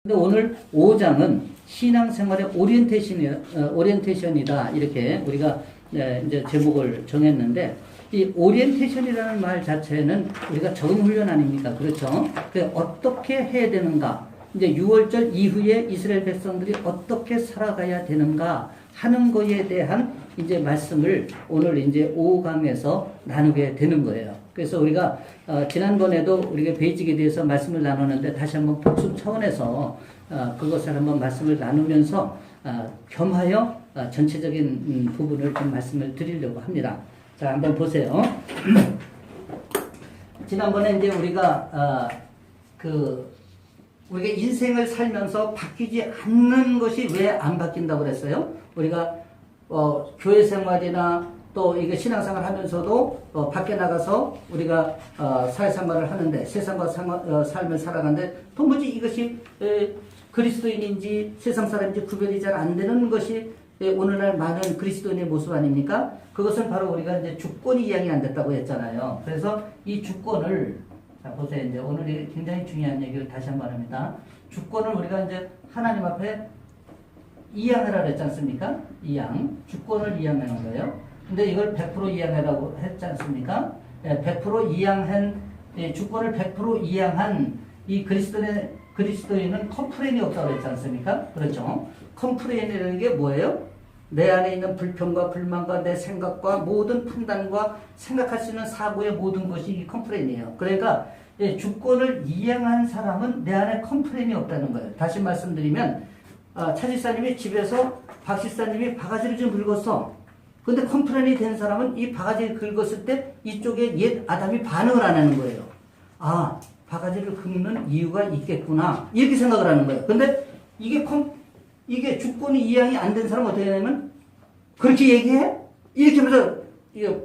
근데 오늘 5장은 신앙생활의 오리엔테이션이다. 이렇게 우리가 이제 제목을 정했는데, 이 오리엔테이션이라는 말 자체는 우리가 적응 훈련 아닙니까? 그렇죠? 어떻게 해야 되는가? 이제 6월절 이후에 이스라엘 백성들이 어떻게 살아가야 되는가 하는 거에 대한 이제 말씀을 오늘 이제 5강에서 나누게 되는 거예요. 그래서 우리가 지난번에도 우리가 베이직에 대해서 말씀을 나누는데 다시 한번 복습 차원에서 그것을 한번 말씀을 나누면서 겸하여 전체적인 부분을 좀 말씀을 드리려고 합니다. 자, 한번 보세요. 지난번에 이제 우리가 우리가 인생을 살면서 바뀌지 않는 것이 왜 안 바뀐다고 그랬어요? 우리가 교회 생활이나 또 이게 신앙생활 하면서도 밖에 나가서 우리가 사회생활을 하는데 세상과 삶을 살아가는데 도무지 이것이 그리스도인인지 세상 사람인지 구별이 잘 안 되는 것이 오늘날 많은 그리스도인의 모습 아닙니까? 그것은 바로 우리가 이제 주권이 이양이 안 됐다고 했잖아요. 그래서 이 주권을, 자, 보세요. 이제 오늘 굉장히 중요한 얘기를 다시 한번 합니다. 주권을 우리가 이제 하나님 앞에 이양하라 그랬지 않습니까? 이양. 주권을 이양하는 거예요. 근데 이걸 100% 이양하라고 했지 않습니까? 100% 이양한, 주권을 100% 이양한 이 그리스도인은 컴플레인이 없다고 그랬지 않습니까? 그렇죠? 컴플레인이라는 게 뭐예요? 내 안에 있는 불평과 불만과 내 생각과 모든 판단과 생각할 수 있는 사고의 모든 것이 이 컴플레인이에요. 그러니까 주권을 이양한 사람은 내 안에 컴플레인이 없다는 거예요. 다시 말씀드리면 차지사님이 집에서 박시사님이 바가지를 좀 긁었어. 근데 컴플레인이 된 사람은 이 바가지를 긁었을 때 이쪽에 옛 아담이 반응을 안 하는 거예요. 아, 바가지를 긁는 이유가 있겠구나. 이렇게 생각을 하는 거예요. 근데 이게 주권이 이양이 안 된 사람은 어떻게 되냐면 그렇게 얘기해? 이렇게 하면서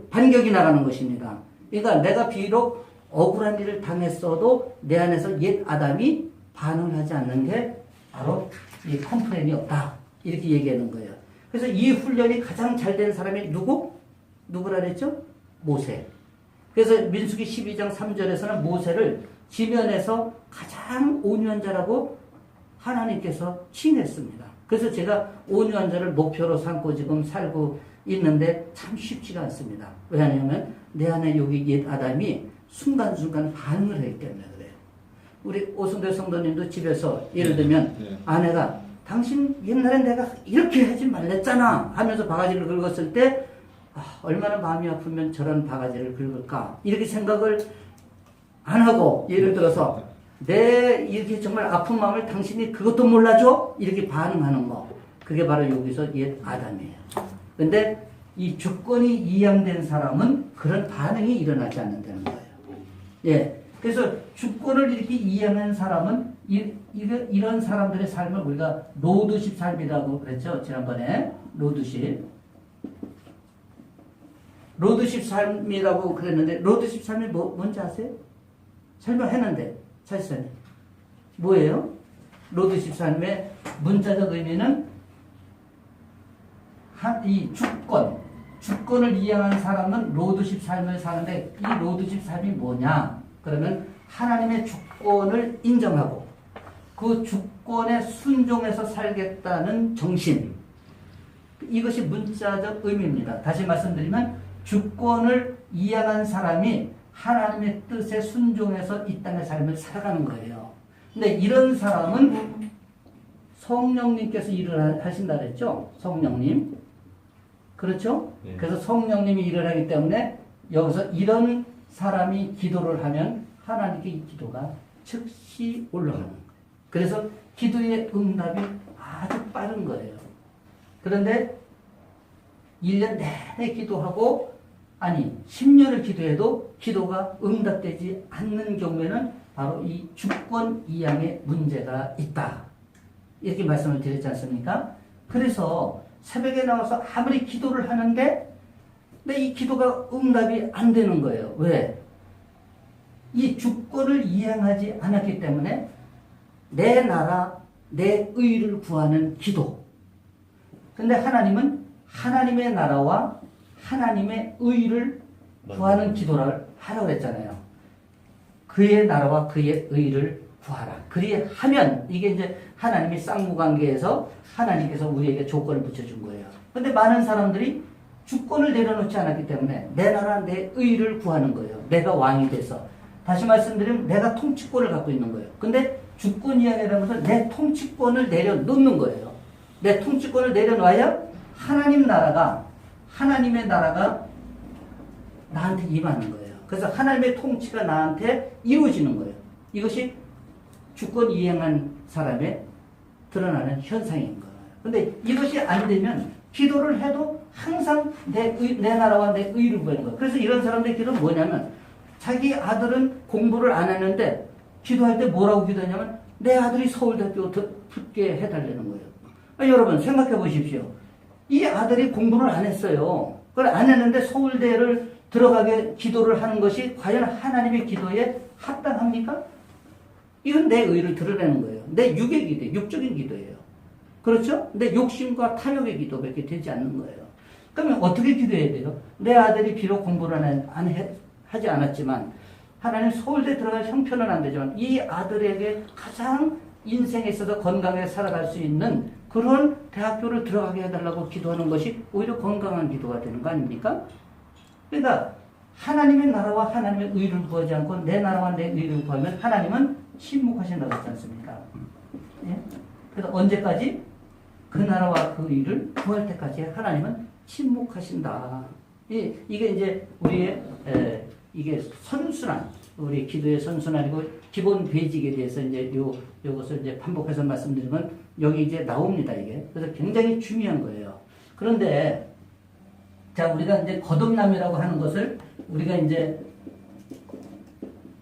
반격이 나가는 것입니다. 그러니까 내가 비록 억울한 일을 당했어도 내 안에서 옛 아담이 반응을 하지 않는 게 바로 이 컴플레인이 없다. 이렇게 얘기하는 거예요. 그래서 이 훈련이 가장 잘 된 사람이 누구라 그랬죠? 모세. 그래서 민수기 12장 3절에서는 모세를 지면에서 가장 온유한 자라고 하나님께서 칭했습니다. 그래서 제가 온유한 자를 목표로 삼고 지금 살고 있는데 참 쉽지가 않습니다. 왜냐하면 내 안에 여기 옛 아담이 순간순간 반응을 하기 때문에 그래요. 우리 오순대 성도님도 집에서 예를 들면 아내가 당신 옛날에 내가 이렇게 하지 말랬잖아 하면서 바가지를 긁었을 때 얼마나 마음이 아프면 저런 바가지를 긁을까 이렇게 생각을 안 하고 예를 들어서 내 이렇게 정말 아픈 마음을 당신이 그것도 몰라줘? 이렇게 반응하는 거 그게 바로 여기서 옛 아담이에요. 근데 이 주권이 이양된 사람은 그런 반응이 일어나지 않는다는 거예요. 예. 그래서 주권을 이렇게 이양한 사람은 이런 사람들의 삶을 우리가 로드십 삶이라고 그랬죠. 지난번에 로드십 삶이라고 그랬는데 로드십 삶이 뭔지 아세요? 설명했는데 차지사님 뭐예요? 로드십 삶의 문자적 의미는 이 주권을 이양한 사람은 로드십 삶을 사는데 이 로드십 삶이 뭐냐? 그러면 하나님의 주권을 인정하고 그 주권에 순종해서 살겠다는 정신. 이것이 문자적 의미입니다. 다시 말씀드리면 주권을 이양한 사람이 하나님의 뜻에 순종해서 이 땅의 삶을 살아가는 거예요. 근데 이런 사람은 성령님께서 일을 하신다 그랬죠? 성령님. 그렇죠? 네. 그래서 성령님이 일을 하기 때문에 여기서 이런 사람이 기도를 하면 하나님께 이 기도가 즉시 올라가는 거예요. 그래서 기도의 응답이 아주 빠른 거예요. 그런데 1년 내내 기도하고 10년을 기도해도 기도가 응답되지 않는 경우에는 바로 이 주권 이양의 문제가 있다. 이렇게 말씀을 드렸지 않습니까? 그래서 새벽에 나와서 아무리 기도를 하는데 근데 이 기도가 응답이 안 되는 거예요. 왜? 이 주권을 이행하지 않았기 때문에 내 나라, 내 의를 구하는 기도. 근데 하나님은 하나님의 나라와 하나님의 의를 구하는 기도를 하라고 했잖아요. 그의 나라와 그의 의를 구하라. 그리하면 이게 이제 하나님이 쌍무관계에서 하나님께서 우리에게 조건을 붙여준 거예요. 근데 많은 사람들이 주권을 내려놓지 않았기 때문에 내 나라 내 의를 구하는 거예요. 내가 왕이 돼서. 다시 말씀드리면 내가 통치권을 갖고 있는 거예요. 근데 주권 이야기라는 것은 내 통치권을 내려놓는 거예요. 내 통치권을 내려놔야 하나님의 나라가 나한테 임하는 거예요. 그래서 하나님의 통치가 나한테 이루어지는 거예요. 이것이 주권 이행한 사람의 드러나는 현상인 거예요. 근데 이것이 안 되면 기도를 해도 항상 내 나라와 내 의를 구하는 거예요. 그래서 이런 사람들의 기도는 뭐냐면 자기 아들은 공부를 안 했는데 기도할 때 뭐라고 기도하냐면 내 아들이 서울대학교 붙게 해달라는 거예요. 여러분 생각해 보십시오. 이 아들이 공부를 안 했어요. 그걸 안 했는데 서울대를 들어가게 기도를 하는 것이 과연 하나님의 기도에 합당합니까? 이건 내 의를 드러내는 거예요. 내 육의 기도, 육적인 기도예요. 그렇죠? 내 욕심과 탐욕의 기도밖에 되지 않는 거예요. 그러면 어떻게 기도해야 돼요? 내 아들이 비록 공부를 하지 않았지만 하나님 서울대 들어갈 형편은 안 되지만 이 아들에게 가장 인생에 있어서 건강하게 살아갈 수 있는 그런 대학교를 들어가게 해달라고 기도하는 것이 오히려 건강한 기도가 되는 거 아닙니까? 그러니까 하나님의 나라와 하나님의 의를 구하지 않고 내 나라와 내 의를 구하면 하나님은 침묵하신다고 했지 않습니까? 예? 그래서 언제까지? 그 나라와 그 의를 구할 때까지 하나님은 침묵하신다. 이게 이제 우리의 이게 선순환, 우리 기도의 선순환이고 기본 베이직에 대해서 이제 요것을 이제 반복해서 말씀드리면 여기 이제 나옵니다, 이게. 그래서 굉장히 중요한 거예요. 그런데 자, 우리가 이제 거듭남이라고 하는 것을 우리가 이제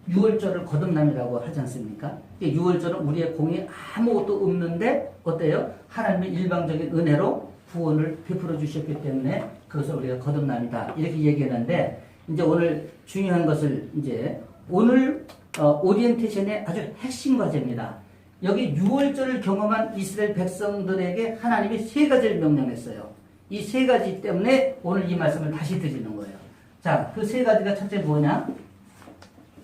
6월절을 거듭남이라고 하지 않습니까? 6월절은 우리의 공이 아무것도 없는데 어때요? 하나님의 일방적인 은혜로 구원을 베풀어 주셨기 때문에 그것을 우리가 거듭남이다. 이렇게 얘기하는데 이제 오늘 중요한 것을 이제 오늘 오리엔테이션의 아주 핵심 과제입니다. 여기 6월절을 경험한 이스라엘 백성들에게 하나님이 세 가지를 명령했어요. 이 세 가지 때문에 오늘 이 말씀을 다시 드리는 거예요. 자, 그 세 가지가 첫째 뭐냐?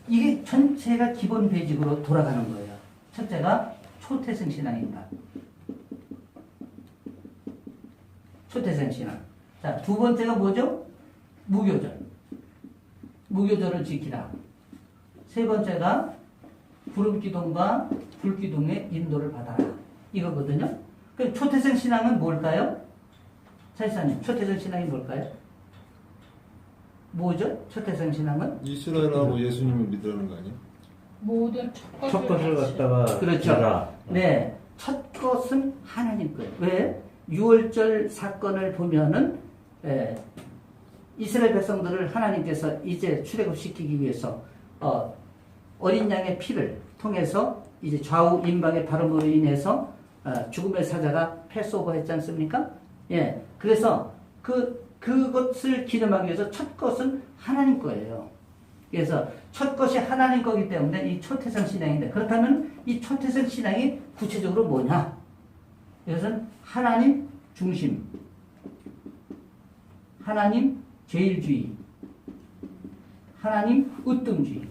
이게 전체가 기본 베이직으로 돌아가는 거예요. 첫째가 초태생 신앙입니다. 초태생 신앙. 자, 두 번째가 뭐죠? 무교절. 무교절을 지키라. 세 번째가 구름기둥과 불기둥의 인도를 받아라. 이거거든요. 그럼 초태생 신앙은 뭘까요? 차이사님, 초태생 신앙이 뭘까요? 뭐죠? 초태생 신앙은? 이스라엘하고 예수님을 믿으라는 거 아니에요? 모든 첫 것을 갖다가 그렇죠. 해라. 네. 첫 것은 하나님 거예요. 왜? 6월절 사건을 보면은 이스라엘 백성들을 하나님께서 이제 출애굽시키기 위해서 어린 양의 피를 통해서 이제 좌우 임방의 발음으로 인해서 죽음의 사자가 패스오버 했지 않습니까? 예. 그래서 그것을 기념하기 위해서 첫 것은 하나님 거예요. 그래서 첫 것이 하나님 거기 때문에 이 초태생 신앙인데 그렇다면 이 초태생 신앙이 구체적으로 뭐냐? 이것은 하나님 중심, 하나님 제일주의, 하나님 으뜸주의.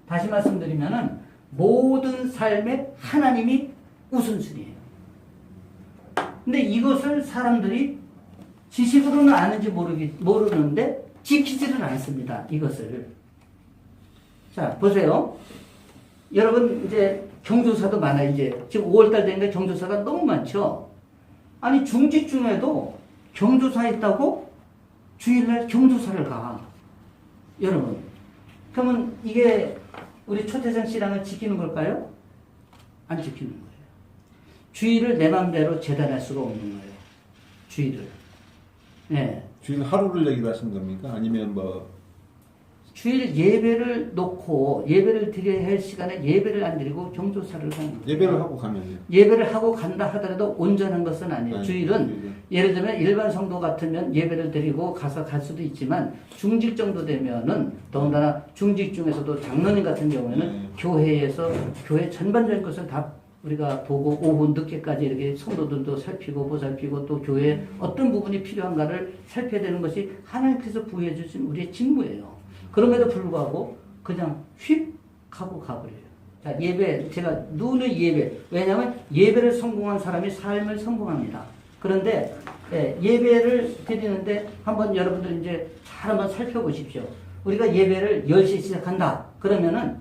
다시 말씀드리면은 모든 삶에 하나님이 우선순위예요. 근데 이것을 사람들이 지식으로는 아는지 모르는데 지키지는 않습니다. 이것을. 자, 보세요. 여러분, 이제 경조사도 많아요. 이제 지금 5월달 되니까 경조사가 너무 많죠. 아니, 중직 중에도 경조사 있다고 주일날 경조사를 가. 여러분. 그러면 이게 우리 초태생 신앙을 지키는 걸까요? 안 지키는 거예요. 주일을 내 맘대로 재단할 수가 없는 거예요. 주일을. 네. 주일 하루를 얘기를 하신 겁니까? 아니면 뭐 주일 예배를 놓고 예배를 드려야 할 시간에 예배를 안 드리고 경조사를 하는 거예요. 예배를 하고 가면요? 예배를 하고 간다 하더라도 온전한 것은 아니에요. 네, 주일은 예를 들면 일반 성도 같으면 예배를 드리고 가서 갈 수도 있지만 중직 정도 되면은 더군다나 중직 중에서도 장로님 같은 경우에는 교회에서 교회 전반적인 것을 다 우리가 보고 5분 늦게까지 이렇게 성도들도 살피고 보살피고 또 교회에 어떤 부분이 필요한가를 살펴야 되는 것이 하나님께서 부여해 주신 우리의 직무예요. 그럼에도 불구하고 그냥 휙 하고 가버려요. 자, 예배, 제가 눈의 예배. 왜냐하면 예배를 성공한 사람이 삶을 성공합니다. 그런데 예배를 드리는데 한번 여러분들 이제 잘 한번 살펴보십시오. 우리가 예배를 10시 시작한다. 그러면은,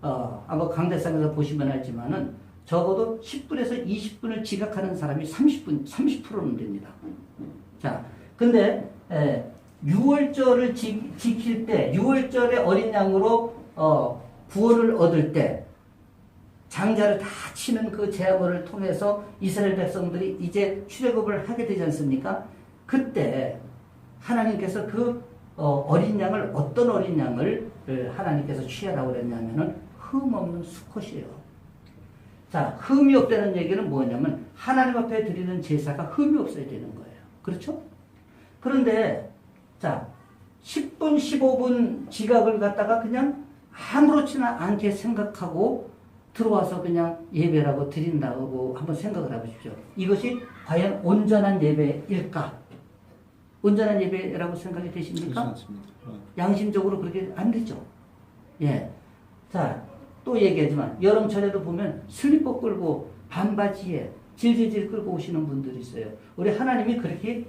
아마 강대상에서 보시면 알지만은 적어도 10분에서 20분을 지각하는 사람이 30%는 됩니다. 자, 근데, 6월절을 지킬 때, 6월절에 어린 양으로, 구원을 얻을 때, 장자를 다 치는 그 제사를 통해서 이스라엘 백성들이 이제 출애굽을 하게 되지 않습니까? 그때 하나님께서 그 어린 양을 어떤 어린 양을 하나님께서 취하라고 그랬냐면은 흠 없는 수컷이에요. 자, 흠이 없다는 얘기는 뭐냐면 하나님 앞에 드리는 제사가 흠이 없어야 되는 거예요. 그렇죠? 그런데 자, 10분, 15분 지각을 갖다가 그냥 아무렇지나 않게 생각하고 들어와서 그냥 예배라고 드린다고 한번 생각을 해보십시오. 이것이 과연 온전한 예배일까? 온전한 예배라고 생각이 되십니까? 그렇지 않습니다. 양심적으로 그렇게 안 되죠. 예. 자, 또 얘기하지만 여름철에도 보면 슬리퍼 끌고 반바지에 질질질 끌고 오시는 분들이 있어요. 우리 하나님이 그렇게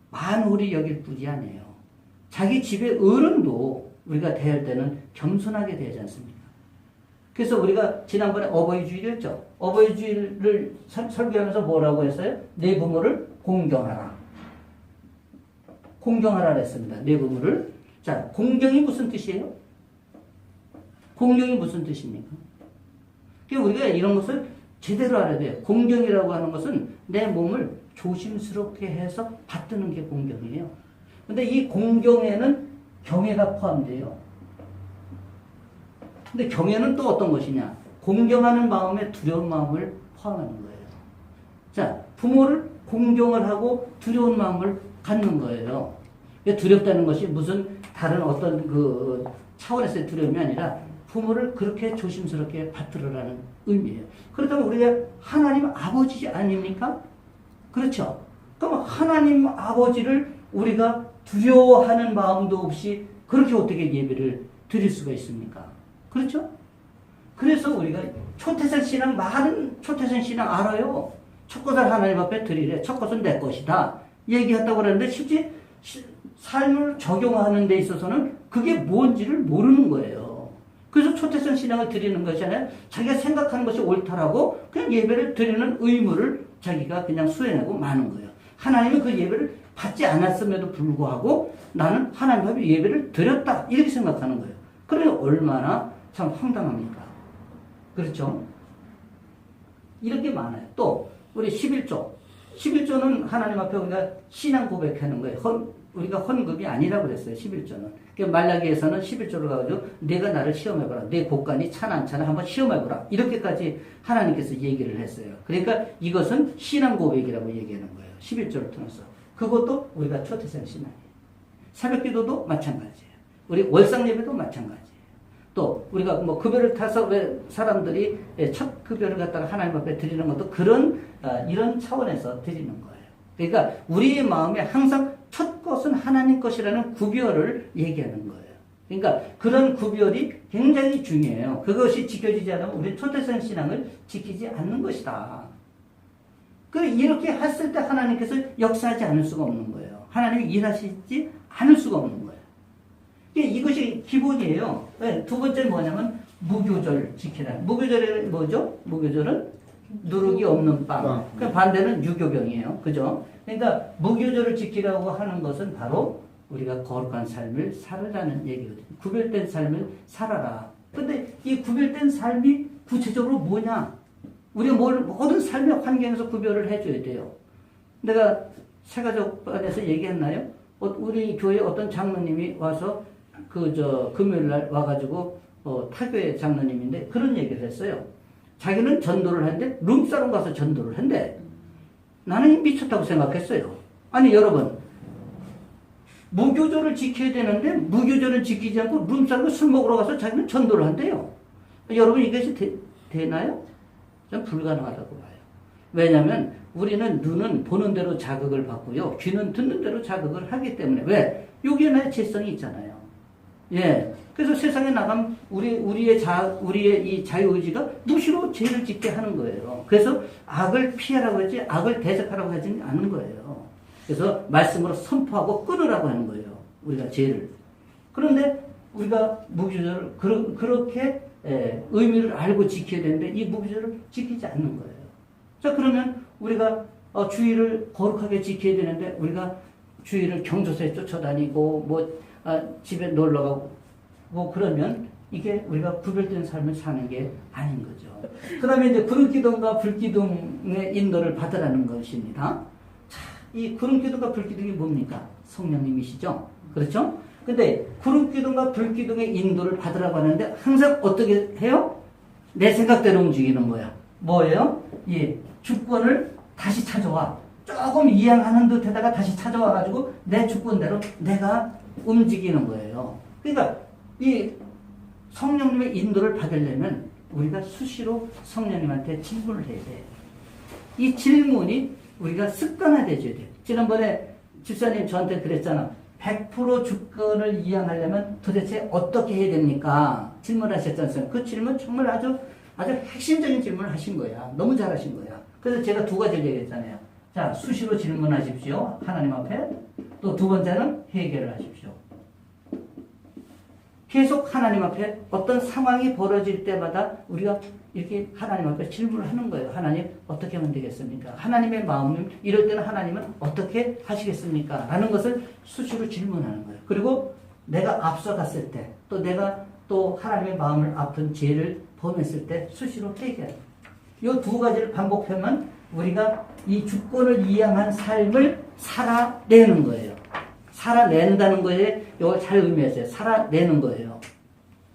만홀히 여길 뿐이 아니에요. 자기 집의 어른도 우리가 대할 때는 겸손하게 대하지 않습니까? 그래서 우리가 지난번에 어버이주일이었죠. 어버이주일을 설교하면서 뭐라고 했어요? 내 부모를 공경하라. 공경하라 했습니다. 내 부모를. 자, 공경이 무슨 뜻이에요? 공경이 무슨 뜻입니까? 그러니까 우리가 이런 것을 제대로 알아야 돼요. 공경이라고 하는 것은 내 몸을 조심스럽게 해서 받드는 게 공경이에요. 근데 이 공경에는 경외가 포함돼요. 근데 경외는 또 어떤 것이냐? 공경하는 마음에 두려운 마음을 포함하는 거예요. 자, 부모를 공경을 하고 두려운 마음을 갖는 거예요. 두렵다는 것이 무슨 다른 어떤 그 차원에서의 두려움이 아니라 부모를 그렇게 조심스럽게 받들으라는 의미예요. 그렇다면 우리가 하나님 아버지 아닙니까? 그렇죠? 그럼 하나님 아버지를 우리가 두려워하는 마음도 없이 그렇게 어떻게 예배를 드릴 수가 있습니까? 그렇죠? 그래서 우리가 초태생 신앙, 많은 초태생 신앙 알아요. 첫 것을 하나님 앞에 드리래. 첫 것은 내 것이다. 얘기했다고 그러는데 실제 삶을 적용하는 데 있어서는 그게 뭔지를 모르는 거예요. 그래서 초태생 신앙을 드리는 것이잖아요. 자기가 생각하는 것이 옳다라고 그냥 예배를 드리는 의무를 자기가 그냥 수행하고 마는 거예요. 하나님은 그 예배를 받지 않았음에도 불구하고 나는 하나님 앞에 예배를 드렸다. 이렇게 생각하는 거예요. 그러면 얼마나 참 황당합니까? 그렇죠? 이렇게 많아요. 또 우리 11조. 11조는 하나님 앞에 우리가 신앙 고백하는 거예요. 우리가 헌금이 아니라고 그랬어요. 11조는. 말라기에서는 11조를 가지고 내가 나를 시험해보라. 내 곡간이 차나 안 차나 한번 시험해보라. 이렇게까지 하나님께서 얘기를 했어요. 그러니까 이것은 신앙 고백이라고 얘기하는 거예요. 11조를 통해서. 그것도 우리가 초태생 신앙이에요. 새벽기도도 마찬가지예요. 우리 월상 예배도 마찬가지예요. 또 우리가 뭐 급여를 타서 왜 사람들이 첫 급여를 갖다가 하나님 앞에 드리는 것도 그런 이런 차원에서 드리는 거예요. 그러니까 우리의 마음에 항상 첫 것은 하나님 것이라는 구별을 얘기하는 거예요. 그러니까 그런 구별이 굉장히 중요해요. 그것이 지켜지지 않으면 우리 초대생 신앙을 지키지 않는 것이다. 이렇게 했을 때 하나님께서 역사하지 않을 수가 없는 거예요. 하나님이 일하시지 않을 수가 없는 거예요. 이것이 기본이에요. 두 번째는 뭐냐면 무교절 지키라. 무교절은 뭐죠? 무교절은 누룩이 없는 빵. 반대는 유교병이에요. 그죠? 그러니까 무교절을 지키라고 하는 것은 바로 우리가 거룩한 삶을 살아라는 얘기거든요. 구별된 삶을 살아라. 근데 이 구별된 삶이 구체적으로 뭐냐? 우리가 모든 삶의 환경에서 구별을 해줘야 돼요. 내가 새가족반에서 얘기했나요? 우리 교회 어떤 장로님이 와서 금요일 날 와가지고 타교회 장로님인데 그런 얘기를 했어요. 자기는 전도를 했는데 룸사롱 가서 전도를 했는데 나는 미쳤다고 생각했어요. 아니 여러분 무교절을 지켜야 되는데 무교절을 지키지 않고 룸사롱 술 먹으러 가서 자기는 전도를 한대요. 여러분 이것이 되나요? 전 불가능하다고 봐요. 왜냐하면 우리는 눈은 보는 대로 자극을 받고요. 귀는 듣는 대로 자극을 하기 때문에 왜? 여기에 나의 죄성이 있잖아요. 예. 그래서 세상에 나가면 우리의 이 자유의지가 무시로 죄를 짓게 하는 거예요. 그래서 악을 피하라고 하지 악을 대적하라고 하지는 않은 거예요. 그래서 말씀으로 선포하고 끊으라고 하는 거예요. 우리가 죄를. 그런데 우리가 무기조절을 그렇게 의미를 알고 지켜야 되는데 이 무기조절을 지키지 않는 거예요. 자, 그러면 우리가 주의를 거룩하게 지켜야 되는데 우리가 주의를 경조사에 쫓아다니고 집에 놀러 가고 그러면 이게 우리가 구별된 삶을 사는 게 아닌 거죠. 그 다음에 이제 구름기둥과 불기둥의 인도를 받으라는 것입니다. 자, 이 구름기둥과 불기둥이 뭡니까? 성령님이시죠? 그렇죠? 근데 구름기둥과 불기둥의 인도를 받으라고 하는데 항상 어떻게 해요? 내 생각대로 움직이는 거야. 뭐예요? 이 주권을 다시 찾아와. 조금 이양하는 듯에다가 다시 찾아와가지고 내 주권대로 내가 움직이는 거예요. 그러니까 이 성령님의 인도를 받으려면 우리가 수시로 성령님한테 질문을 해야 돼. 이 질문이 우리가 습관화돼줘야 돼. 지난번에 집사님 저한테 그랬잖아. 100% 주권을 이양하려면 도대체 어떻게 해야 됩니까? 질문하셨지 않습니까? 그 질문 정말 아주 핵심적인 질문을 하신 거야. 너무 잘하신 거야. 그래서 제가 두 가지를 얘기했잖아요. 자, 수시로 질문하십시오. 하나님 앞에. 또 두 번째는 해결을 하십시오. 계속 하나님 앞에 어떤 상황이 벌어질 때마다 우리가 이렇게 하나님 앞에 질문을 하는 거예요. 하나님 어떻게 하면 되겠습니까? 하나님의 마음은 이럴 때는 하나님은 어떻게 하시겠습니까? 라는 것을 수시로 질문하는 거예요. 그리고 내가 앞서갔을 때 또 내가 또 하나님의 마음을 아픈 죄를 범했을 때 수시로 회개해요. 이 두 가지를 반복하면 우리가 이 주권을 이양한 삶을 살아내는 거예요. 살아낸다는 거에 이걸 잘 의미하세요. 살아내는 거예요.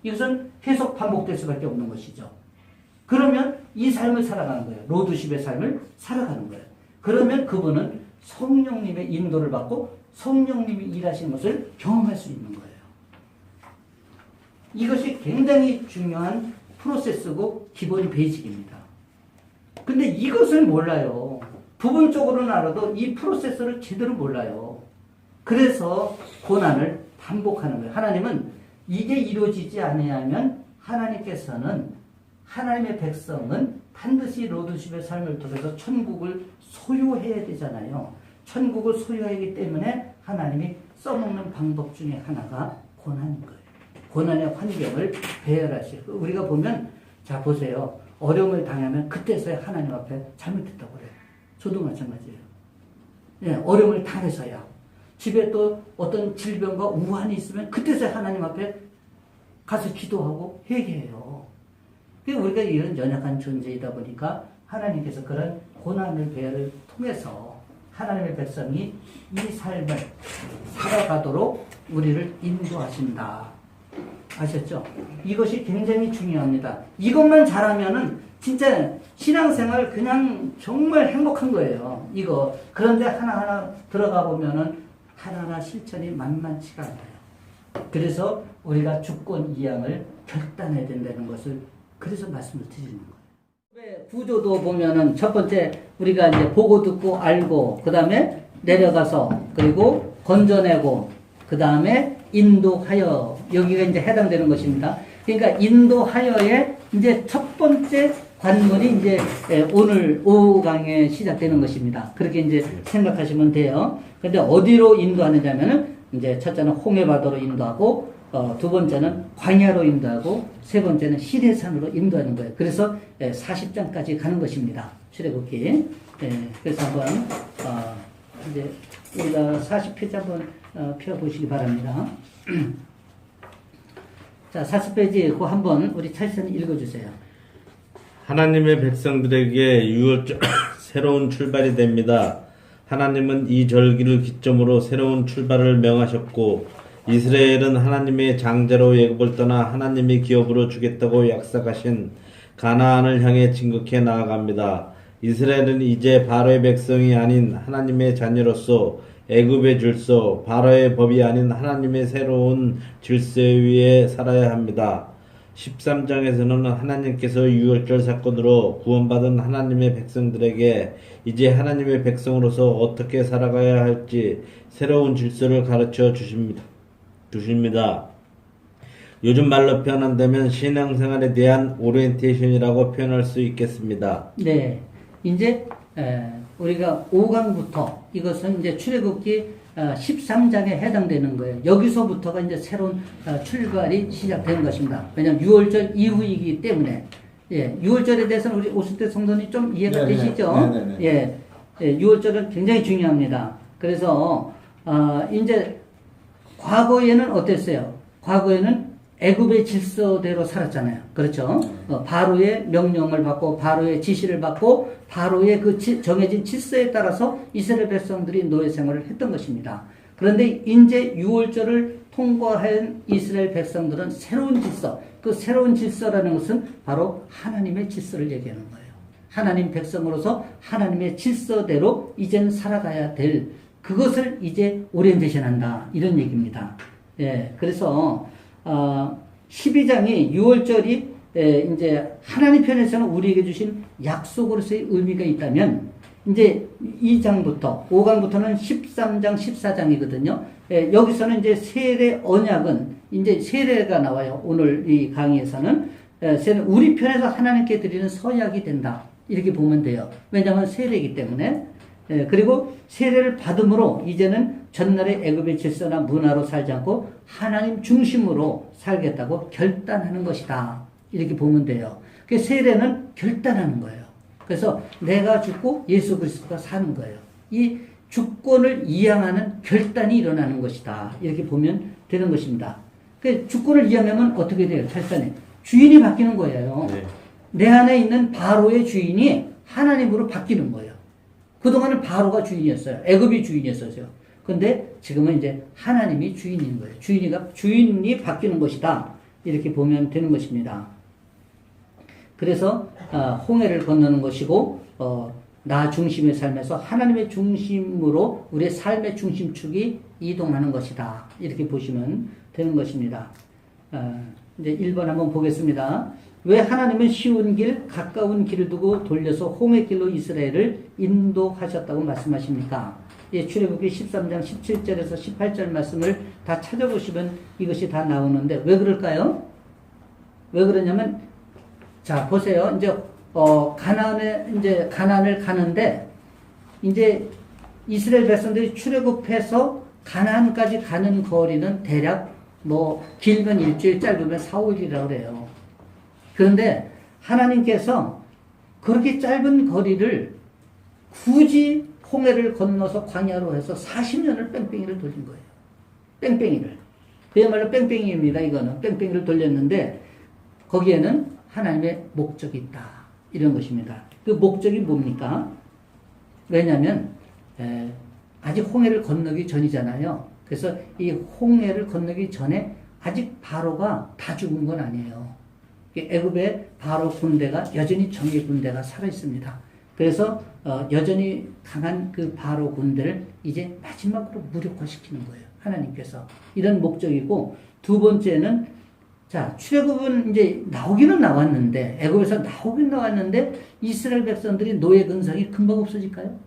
이것은 계속 반복될 수밖에 없는 것이죠. 그러면 이 삶을 살아가는 거예요. 로드십의 삶을 살아가는 거예요. 그러면 그분은 성령님의 인도를 받고 성령님이 일하시는 것을 경험할 수 있는 거예요. 이것이 굉장히 중요한 프로세스고 기본 베이직입니다. 근데 이것을 몰라요. 부분적으로는 알아도 이 프로세스를 제대로 몰라요. 그래서 고난을 반복하는 거예요. 하나님은 이게 이루어지지 아니하면 하나님께서는 하나님의 백성은 반드시 로드십의 삶을 통해서 천국을 소유해야 되잖아요. 천국을 소유하기 때문에 하나님이 써먹는 방법 중에 하나가 고난인 거예요. 고난의 환경을 배열하시고 우리가 보면 자 보세요. 어려움을 당하면 그때서야 하나님 앞에 잘못했다고 그래요. 저도 마찬가지예요. 예, 어려움을 당해서야. 집에 또 어떤 질병과 우환이 있으면 그때서야 하나님 앞에 가서 기도하고 회개해요. 우리가 이런 연약한 존재이다 보니까 하나님께서 그런 고난의 배열을 통해서 하나님의 백성이 이 삶을 살아가도록 우리를 인도하신다. 아셨죠? 이것이 굉장히 중요합니다. 이것만 잘하면은 진짜 신앙생활 그냥 정말 행복한 거예요. 이거. 그런데 하나하나 들어가 보면은 하나하나 실천이 만만치가 않아요. 그래서 우리가 주권 이양을 결단해야 된다는 것을 그래서 말씀을 드리는 거예요. 구조도 보면은 첫 번째 우리가 이제 보고 듣고 알고 그 다음에 내려가서 그리고 건져내고 그 다음에 인도하여 여기가 이제 해당되는 것입니다. 그러니까 인도하여의 이제 첫 번째 관문이 이제 오늘 오후 강에 시작되는 것입니다. 그렇게 이제 생각하시면 돼요. 근데 어디로 인도하느냐면은 이제 첫째는 홍해바다로 인도하고 두 번째는 광야로 인도하고 세 번째는 시내산으로 인도하는 거예요. 그래서 40장까지 가는 것입니다. 출애굽기. 그래서 한번 이제 우리가 40페이지 한번 펴보시기 바랍니다. 자, 40페이지 그거 한번 우리 찰스는 읽어주세요. 하나님의 백성들에게 유월절 새로운 출발이 됩니다. 하나님은 이 절기를 기점으로 새로운 출발을 명하셨고 이스라엘은 하나님의 장자로 애굽을 떠나 하나님의 기업으로 주겠다고 약속하신 가나안을 향해 진격해 나아갑니다. 이스라엘은 이제 바로의 백성이 아닌 하나님의 자녀로서 애굽의 질서, 바로의 법이 아닌 하나님의 새로운 질서 위에 살아야 합니다. 13장에서는 하나님께서 유월절 사건으로 구원받은 하나님의 백성들에게 이제 하나님의 백성으로서 어떻게 살아가야 할지 새로운 질서를 가르쳐 주십니다. 요즘 말로 표현한다면 신앙생활에 대한 오리엔테이션이라고 표현할 수 있겠습니다. 네. 이제 우리가 5강부터 이것은 이제 출애굽기 13장에 해당되는 거예요. 여기서부터가 이제 새로운 출발이 시작된 것입니다. 왜냐하면 6월절 이후이기 때문에. 예, 6월절에 대해서는 우리 오순태 성도님 좀 이해가 네네. 되시죠? 네네네. 예, 6월절은 굉장히 중요합니다. 그래서 이제 과거에는 어땠어요? 과거에는 애굽의 질서대로 살았잖아요. 그렇죠? 바로의 명령을 받고 바로의 지시를 받고 바로의 그 정해진 질서에 따라서 이스라엘 백성들이 노예 생활을 했던 것입니다. 그런데 이제 6월절을 통과한 이스라엘 백성들은 새로운 질서, 그 새로운 질서라는 것은 바로 하나님의 질서를 얘기하는 거예요. 하나님 백성으로서 하나님의 질서대로 이제는 살아가야 될 그것을 이제 오리엔테이션 한다. 이런 얘기입니다. 예, 그래서 12장이 6월절이 이제 하나님 편에서는 우리에게 주신 약속으로서의 의미가 있다면 이제 2장부터 5강부터는 13장 14장이거든요. 여기서는 이제 세례 언약은 이제 세례가 나와요. 오늘 이 강의에서는 세례 우리 편에서 하나님께 드리는 서약이 된다. 이렇게 보면 돼요. 왜냐하면 세례이기 때문에. 그리고 세례를 받음으로 이제는 전날의 애굽의 질서나 문화로 살지 않고 하나님 중심으로 살겠다고 결단하는 것이다. 이렇게 보면 돼요. 그 세례는 결단하는 거예요. 그래서 내가 죽고 예수 그리스도가 사는 거예요. 이 주권을 이양하는 결단이 일어나는 것이다. 이렇게 보면 되는 것입니다. 그 주권을 이양하면 어떻게 돼요? 결단이 주인이 바뀌는 거예요. 네. 내 안에 있는 바로의 주인이 하나님으로 바뀌는 거예요. 그동안은 바로가 주인이었어요. 애굽이 주인이었어요. 근데 지금은 이제 하나님이 주인인 거예요. 주인이 바뀌는 것이다. 이렇게 보면 되는 것입니다. 그래서 홍해를 건너는 것이고 나 중심의 삶에서 하나님의 중심으로 우리의 삶의 중심축이 이동하는 것이다. 이렇게 보시면 되는 것입니다. 이제 1번 한번 보겠습니다. 왜 하나님은 쉬운 길, 가까운 길을 두고 돌려서 홍해길로 이스라엘을 인도하셨다고 말씀하십니까? 예, 출애굽기 13장 17절에서 18절 말씀을 다 찾아보시면 이것이 다 나오는데 왜 그럴까요? 왜 그러냐면 자 보세요. 이제 가나안을 가는데 이제 이스라엘 백성들이 출애굽해서 가나안까지 가는 거리는 대략 뭐 길면 일주일, 짧으면 4, 5일이라고 그래요. 그런데 하나님께서 그렇게 짧은 거리를 굳이 홍해를 건너서 광야로 해서 40년을 뺑뺑이를 돌린 거예요. 뺑뺑이를. 그야말로 뺑뺑이입니다. 이거는 뺑뺑이를 돌렸는데 거기에는 하나님의 목적이 있다. 이런 것입니다. 그 목적이 뭡니까? 왜냐하면 아직 홍해를 건너기 전이잖아요. 그래서 이 홍해를 건너기 전에 아직 바로가 다 죽은 건 아니에요. 애굽의 바로 군대가 여전히 정예 군대가 살아 있습니다. 그래서 여전히 강한 그 바로 군대를 이제 마지막으로 무력화시키는 거예요. 하나님께서 이런 목적이고 두 번째는 자 출애굽은 이제 나오기는 나왔는데 애굽에서 나오긴 나왔는데 이스라엘 백성들이 노예 근성이 금방 없어질까요?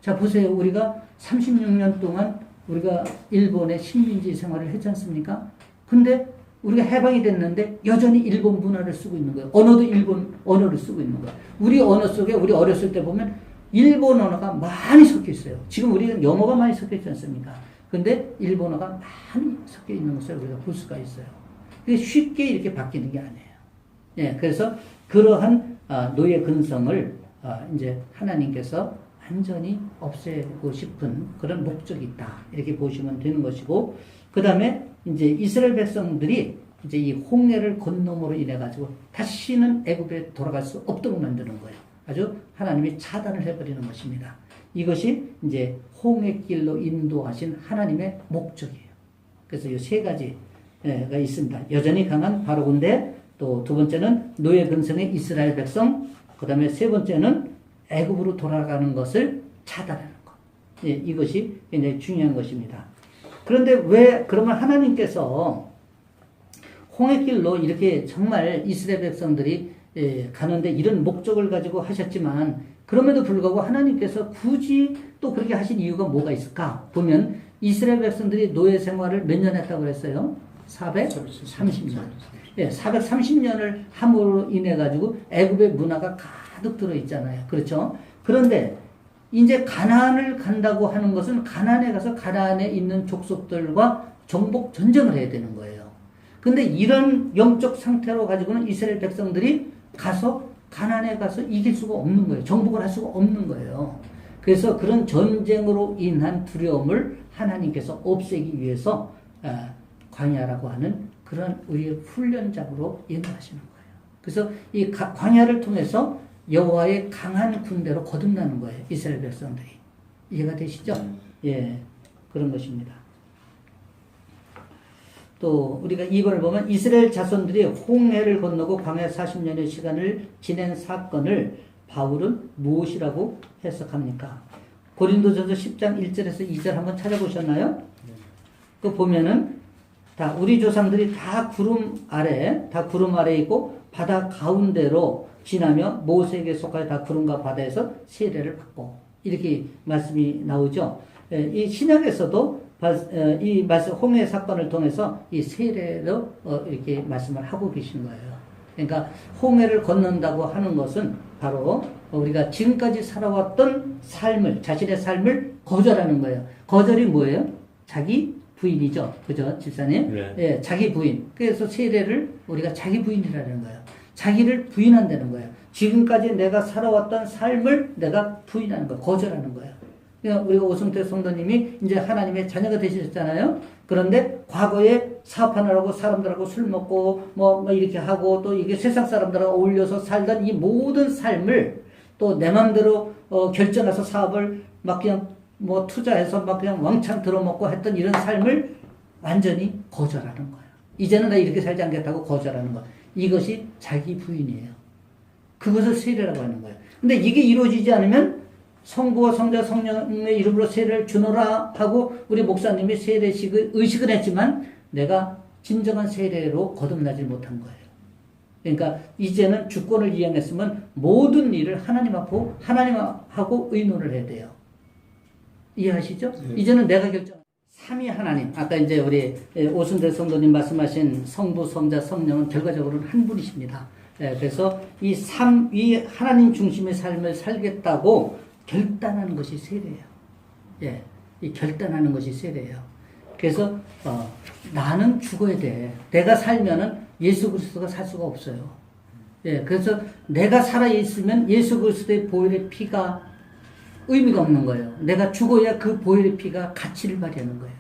자 보세요. 우리가 36년 동안 우리가 일본의 식민지 생활을 했지 않습니까? 근데 우리가 해방이 됐는데 여전히 일본 문화를 쓰고 있는 거예요. 언어도 일본 언어를 쓰고 있는 거예요. 우리 언어 속에 우리 어렸을 때 보면 일본 언어가 많이 섞여 있어요. 지금 우리는 영어가 많이 섞여 있지 않습니까? 근데 일본어가 많이 섞여 있는 것을 우리가 볼 수가 있어요. 그게 쉽게 이렇게 바뀌는 게 아니에요. 예, 그래서 그러한 노예 근성을 이제 하나님께서 완전히 없애고 싶은 그런 목적이 있다. 이렇게 보시면 되는 것이고, 그 다음에 이제 이스라엘 백성들이 이제 이 홍해를 건너므로 인해 가지고 다시는 애굽에 돌아갈 수 없도록 만드는 거예요. 아주 하나님이 차단을 해버리는 것입니다. 이것이 이제 홍해길로 인도하신 하나님의 목적이에요. 그래서 이 세 가지가 있습니다. 여전히 강한 바로 군대, 또 두 번째는 노예 근성의 이스라엘 백성, 그 다음에 세 번째는 애굽으로 돌아가는 것을 차단하는 것. 예, 이것이 굉장히 중요한 것입니다. 그런데 왜 그러면 하나님께서 홍해길로 이렇게 정말 이스라엘 백성들이 가는데 이런 목적을 가지고 하셨지만 그럼에도 불구하고 하나님께서 굳이 또 그렇게 하신 이유가 뭐가 있을까? 보면 이스라엘 백성들이 노예 생활을 몇 년 했다고 그랬어요? 430년. 예, 430년을 함으로 인해 가지고 애굽의 문화가 가득 들어 있잖아요. 그렇죠? 그런데 이제 가나안을 간다고 하는 것은 가나안에 가서 가나안에 있는 족속들과 정복 전쟁을 해야 되는 거예요. 근데 이런 영적 상태로 가지고는 이스라엘 백성들이 가서 가나안에 가서 이길 수가 없는 거예요. 정복을 할 수가 없는 거예요. 그래서 그런 전쟁으로 인한 두려움을 하나님께서 없애기 위해서 광야라고 하는 그런 우리의 훈련장으로 인도하시는 거예요. 그래서 이 광야를 통해서 여호와의 강한 군대로 거듭나는 거예요. 이스라엘 백성들이. 이해가 되시죠? 예, 그런 것입니다. 또 우리가 2번을 보면 이스라엘 자손들이 홍해를 건너고 광야 40년의 시간을 지낸 사건을 바울은 무엇이라고 해석합니까? 고린도전서 10장 1절에서 2절 한번 찾아보셨나요? 그 보면은 다 우리 조상들이 다 구름 아래 있고 바다 가운데로 지나며 모세에게 속하여 다 구름과 바다에서 세례를 받고 이렇게 말씀이 나오죠. 이 신약에서도 이 말씀 홍해 사건을 통해서 이 세례로 이렇게 말씀을 하고 계신 거예요. 그러니까 홍해를 건넌다고 하는 것은 바로 우리가 지금까지 살아왔던 삶을 자신의 삶을 거절하는 거예요. 거절이 뭐예요? 자기 부인이죠. 그죠, 집사님? 네. 예, 자기 부인. 그래서 세례를 우리가 자기 부인이라는 거예요. 자기를 부인한다는 거예요. 지금까지 내가 살아왔던 삶을 내가 부인하는 거예요. 거절하는 거예요. 그러니까 우리가 오승태 성도님이 이제 하나님의 자녀가 되셨잖아요. 그런데 과거에 사업하느라고 사람들하고 술 먹고 뭐 이렇게 하고 또 이게 세상 사람들하고 어울려서 살던 이 모든 삶을 또 내 마음대로 결정해서 사업을 막 그냥 뭐 투자해서 막 그냥 왕창 들어먹고 했던 이런 삶을 완전히 거절하는 거예요. 이제는 나 이렇게 살지 않겠다고 거절하는 거예요. 이것이 자기 부인이에요. 그것을 세례라고 하는 거예요. 근데 이게 이루어지지 않으면 성부와 성자 성령의 이름으로 세례를 주노라 하고 우리 목사님이 세례식을 의식은 했지만 내가 진정한 세례로 거듭나지 못한 거예요. 그러니까 이제는 주권을 이행했으면 모든 일을 하나님하고 의논을 해야 돼요. 이해하시죠? 네. 이제는 내가 삼위 하나님. 아까 이제 우리 오순대 성도님 말씀하신 성부, 성자, 성령은 결과적으로는 한 분이십니다. 그래서 이 하나님 중심의 삶을 살겠다고 결단하는 것이 세례예요. 예, 이 결단하는 것이 세례예요. 그래서 나는 죽어야 돼. 내가 살면은 예수 그리스도가 살 수가 없어요. 예, 그래서 내가 살아 있으면 예수 그리스도의 보혈의 피가 의미가 없는 거예요. 내가 죽어야 그 보혈의 피가 가치를 발휘하는 거예요.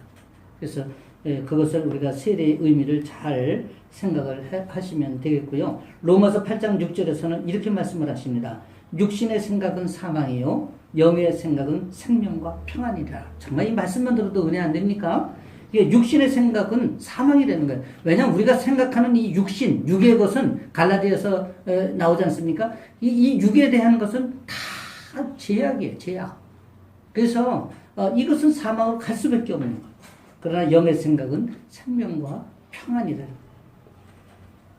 그래서 그것을 우리가 세례의 의미를 잘 생각을 하시면 되겠고요. 로마서 8장 6절에서는 이렇게 말씀을 하십니다. 육신의 생각은 사망이요 영의 생각은 생명과 평안이라. 정말 이 말씀만 들어도 은혜 안 됩니까? 이게 육신의 생각은 사망이라는 거예요. 왜냐하면 우리가 생각하는 이 육신, 육의 것은 갈라디아서 나오지 않습니까? 이 육에 대한 것은 다 제약이에요. 제약. 그래서 이것은 사망으로 갈 수밖에 없는 거예요. 그러나 영의 생각은 생명과 평안이다.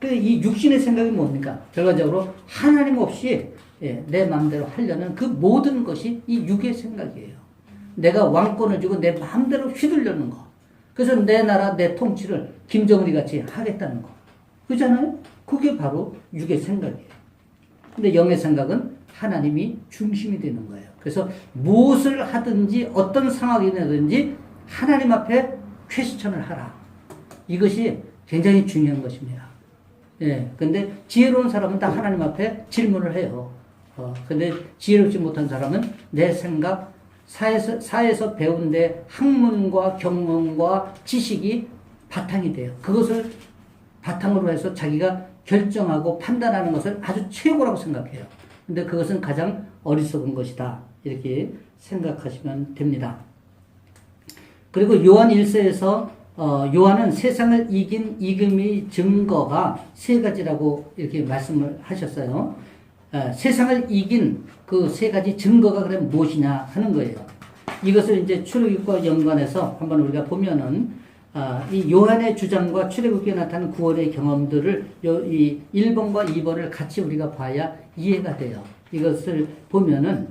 이 육신의 생각이 뭡니까? 결과적으로 하나님 없이 내 마음대로 하려는 그 모든 것이 이 육의 생각이에요. 내가 왕권을 주고 내 마음대로 휘둘려는 거. 그래서 내 나라, 내 통치를 김정은이 같이 하겠다는 거. 그잖아요? 그게 바로 육의 생각이에요. 근데 영의 생각은 하나님이 중심이 되는 거예요. 그래서 무엇을 하든지 어떤 상황이 되든지 하나님 앞에 퀘스천을 하라. 이것이 굉장히 중요한 것입니다. 예. 근데 지혜로운 사람은 다 하나님 앞에 질문을 해요. 근데 지혜롭지 못한 사람은 내 생각, 사에서 배운 데 학문과 경험과 지식이 바탕이 돼요. 그것을 바탕으로 해서 자기가 결정하고 판단하는 것을 아주 최고라고 생각해요. 근데 그것은 가장 어리석은 것이다. 이렇게 생각하시면 됩니다. 그리고 요한 1서에서 요한은 세상을 이긴 이금의 증거가 세 가지라고 이렇게 말씀을 하셨어요. 세상을 이긴 그 세 가지 증거가 그럼 무엇이냐 하는 거예요. 이것을 이제 출애굽과 연관해서 한번 우리가 보면은 이 요한의 주장과 출애굽기에 나타난 구원의 경험들을 이 1번과 2번을 같이 우리가 봐야 이해가 돼요. 이것을 보면은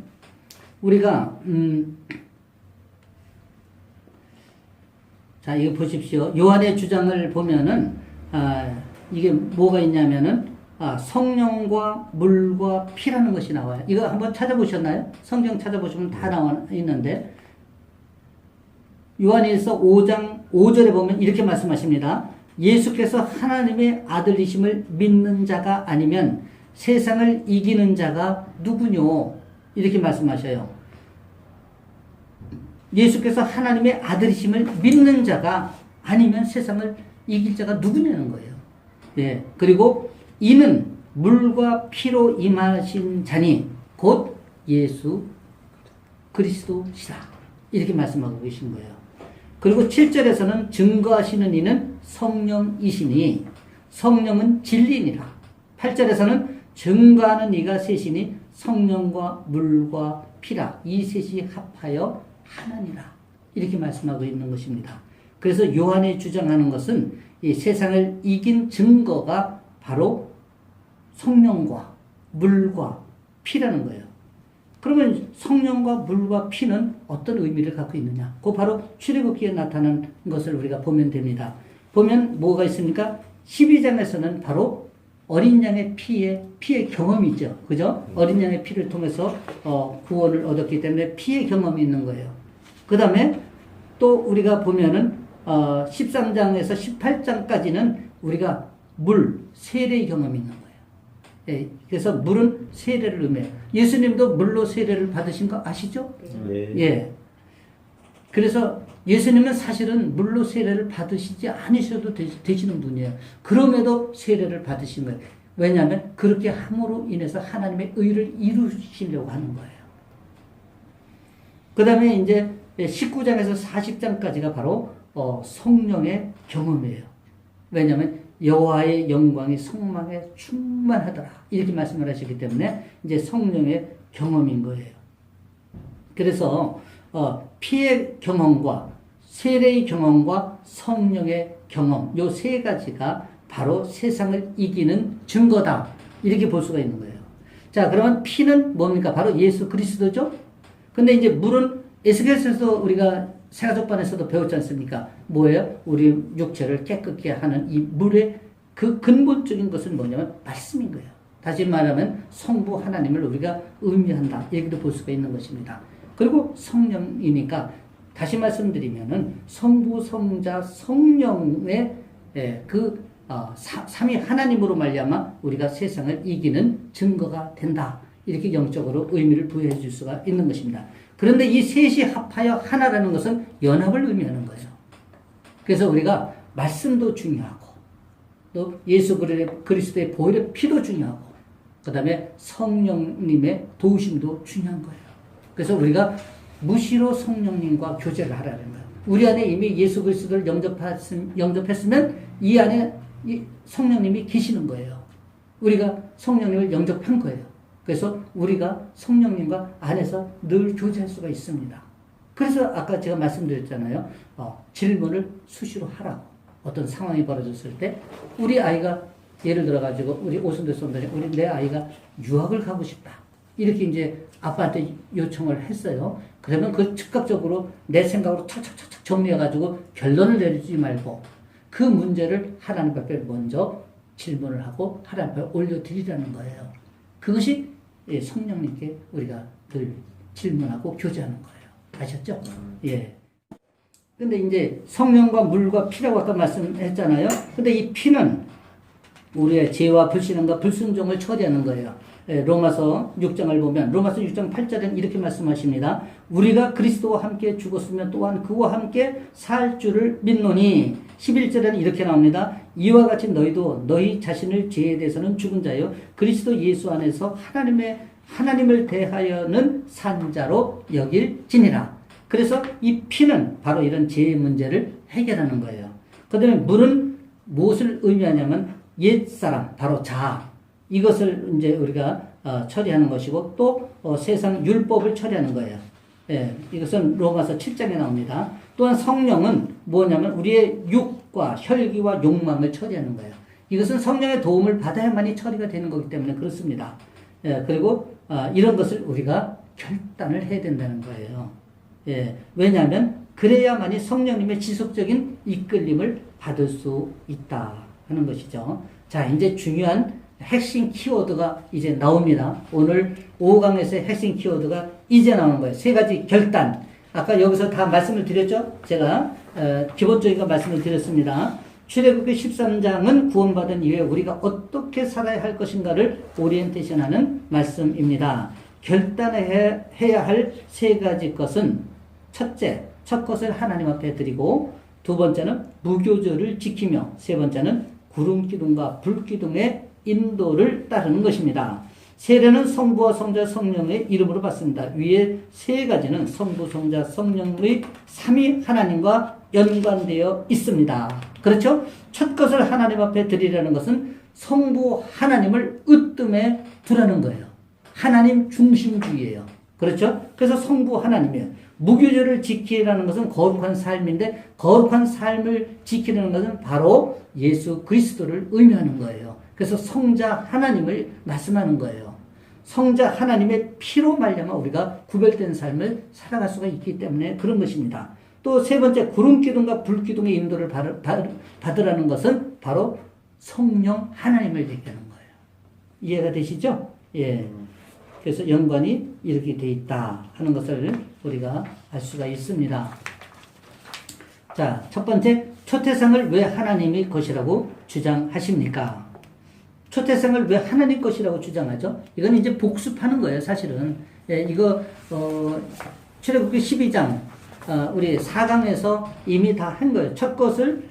우리가 자, 이거 보십시오. 요한의 주장을 보면은, 이게 뭐가 있냐면은, 성령과 물과 피라는 것이 나와요. 이거 한번 찾아보셨나요? 성경 찾아보시면 다 나와 있는데, 요한일서 5장 5절에 보면 이렇게 말씀하십니다. 예수께서 하나님의 아들이심을 믿는 자가 아니면 세상을 이기는 자가 누구뇨? 이렇게 말씀하셔요. 예수께서 하나님의 아들이심을 믿는 자가 아니면 세상을 이길 자가 누구냐는 거예요. 예. 그리고 이는 물과 피로 임하신 자니 곧 예수 그리스도시다. 이렇게 말씀하고 계신 거예요. 그리고 7절에서는 증거하시는 이는 성령이시니 성령은 진리니라. 8절에서는 증거하는 이가 셋이니 성령과 물과 피라. 이 셋이 합하여 하나니라. 이렇게 말씀하고 있는 것입니다. 그래서 요한이 주장하는 것은 이 세상을 이긴 증거가 바로 성령과 물과 피라는 거예요. 그러면 성령과 물과 피는 어떤 의미를 갖고 있느냐? 그 바로 출애굽기에 나타난 것을 우리가 보면 됩니다. 보면 뭐가 있습니까? 12장에서는 바로 어린 양의 피의 경험이 있죠. 그죠? 어린 양의 피를 통해서 구원을 얻었기 때문에 피의 경험이 있는 거예요. 그 다음에 또 우리가 보면은 13장에서 18장까지는 우리가 물, 세례의 경험이 있는 거예요. 예, 그래서 물은 세례를 의미해요. 예수님도 물로 세례를 받으신 거 아시죠? 네. 예. 그래서 예수님은 사실은 물로 세례를 받으시지 않으셔도 되시는 분이에요. 그럼에도 세례를 받으신 거예요. 왜냐하면 그렇게 함으로 인해서 하나님의 의를 이루시려고 하는 거예요. 그 다음에 이제 19장에서 40장까지가 바로 성령의 경험이에요. 왜냐하면 여호와의 영광이 성막에 충만하더라. 이렇게 말씀을 하시기 때문에 이제 성령의 경험인 거예요. 그래서 피의 경험과 세례의 경험과 성령의 경험, 요 세 가지가 바로 세상을 이기는 증거다. 이렇게 볼 수가 있는 거예요. 자, 그러면 피는 뭡니까? 바로 예수 그리스도죠? 근데 이제 물은 에스겔서에서 우리가 새가족반에서도 배웠지 않습니까? 뭐예요? 우리 육체를 깨끗게 하는 이 물의 그 근본적인 것은 뭐냐면 말씀인 거예요. 다시 말하면 성부 하나님을 우리가 의미한다. 이렇게도 볼 수가 있는 것입니다. 그리고 성령이니까 다시 말씀드리면은 성부, 성자, 성령의 삼위 하나님으로 말미암아 우리가 세상을 이기는 증거가 된다. 이렇게 영적으로 의미를 부여해 줄 수가 있는 것입니다. 그런데 이 셋이 합하여 하나라는 것은 연합을 의미하는 거예요. 그래서 우리가 말씀도 중요하고 또 예수 그리스도의 보혈의 피도 중요하고 그 다음에 성령님의 도우심도 중요한 거예요. 그래서 우리가 무시로 성령님과 교제를 하라는 거예요. 우리 안에 이미 예수 그리스도를 영접했으면 이 안에 성령님이 계시는 거예요. 우리가 성령님을 영접한 거예요. 그래서 우리가 성령님과 안에서 늘 교제할 수가 있습니다. 그래서 아까 제가 말씀드렸잖아요. 질문을 수시로 하라고. 어떤 상황이 벌어졌을 때 우리 아이가 예를 들어가지고 우리 오순대 손들이 내 아이가 유학을 가고 싶다. 이렇게 이제 아빠한테 요청을 했어요. 그러면 그 즉각적으로 내 생각으로 탁탁탁 정리해가지고 결론을 내리지 말고 그 문제를 하나님 앞에 먼저 질문을 하고 하나님 앞에 올려드리라는 거예요. 그것이 성령님께 우리가 늘 질문하고 교제하는 거예요. 아셨죠? 예. 근데 이제 성령과 물과 피라고 아까 말씀했잖아요. 근데 이 피는 우리의 죄와 불신앙과 불순종을 처리하는 거예요. 로마서 6장을 보면 로마서 6장 8절에는 이렇게 말씀하십니다. 우리가 그리스도와 함께 죽었으면 또한 그와 함께 살 줄을 믿노니 11절에는 이렇게 나옵니다. 이와 같이 너희도 너희 자신을 죄에 대해서는 죽은 자요 그리스도 예수 안에서 하나님을 대하여는 산 자로 여길지니라. 그래서 이 피는 바로 이런 죄의 문제를 해결하는 거예요. 그 다음에 물은 무엇을 의미하냐면 옛사람, 바로 자아. 이것을 이제 우리가 처리하는 것이고 또 세상 율법을 처리하는 거예요. 예, 이것은 로마서 7장에 나옵니다. 또한 성령은 뭐냐면 우리의 육과 혈기와 욕망을 처리하는 거예요. 이것은 성령의 도움을 받아야만이 처리가 되는 거기 때문에 그렇습니다. 예, 그리고 이런 것을 우리가 결단을 해야 된다는 거예요. 예, 왜냐하면 그래야만이 성령님의 지속적인 이끌림을 받을 수 있다 하는 것이죠. 자, 이제 중요한 핵심 키워드가 이제 나옵니다. 오늘 5강에서의 핵심 키워드가 이제 나오는 거예요. 세 가지 결단. 아까 여기서 다 말씀을 드렸죠? 제가 기본적인 거 말씀을 드렸습니다. 출애굽기 13장은 구원받은 이후에 우리가 어떻게 살아야 할 것인가를 오리엔테이션하는 말씀입니다. 결단해야 할 세 가지 것은 첫째, 첫 것을 하나님 앞에 드리고 두 번째는 무교절을 지키며 세 번째는 구름 기둥과 불 기둥의 인도를 따르는 것입니다. 세례는 성부와 성자 성령의 이름으로 받습니다. 위에 세 가지는 성부, 성자, 성령의 삼위 하나님과 연관되어 있습니다. 그렇죠? 첫 것을 하나님 앞에 드리려는 것은 성부 하나님을 으뜸에 두라는 거예요. 하나님 중심주의예요. 그렇죠? 그래서 성부 하나님이에요. 무교절을 지키라는 것은 거룩한 삶인데 거룩한 삶을 지키는 것은 바로 예수 그리스도를 의미하는 거예요. 그래서 성자 하나님을 말씀하는 거예요. 성자 하나님의 피로 말미암아 우리가 구별된 삶을 살아갈 수가 있기 때문에 그런 것입니다. 또 세 번째, 구름 기둥과 불 기둥의 인도를 받으라는 것은 바로 성령 하나님을 얘기하는 거예요. 이해가 되시죠? 예. 그래서 연관이 이렇게 돼 있다 하는 것을 우리가 알 수가 있습니다. 자, 첫 번째, 초태생을 왜 하나님의 것이라고 주장하십니까? 초태생을 왜 하나님 것이라고 주장하죠? 이건 이제 복습하는 거예요, 사실은. 예, 이거, 출애굽기 12장, 우리 4강에서 이미 다 한 거예요. 첫 것을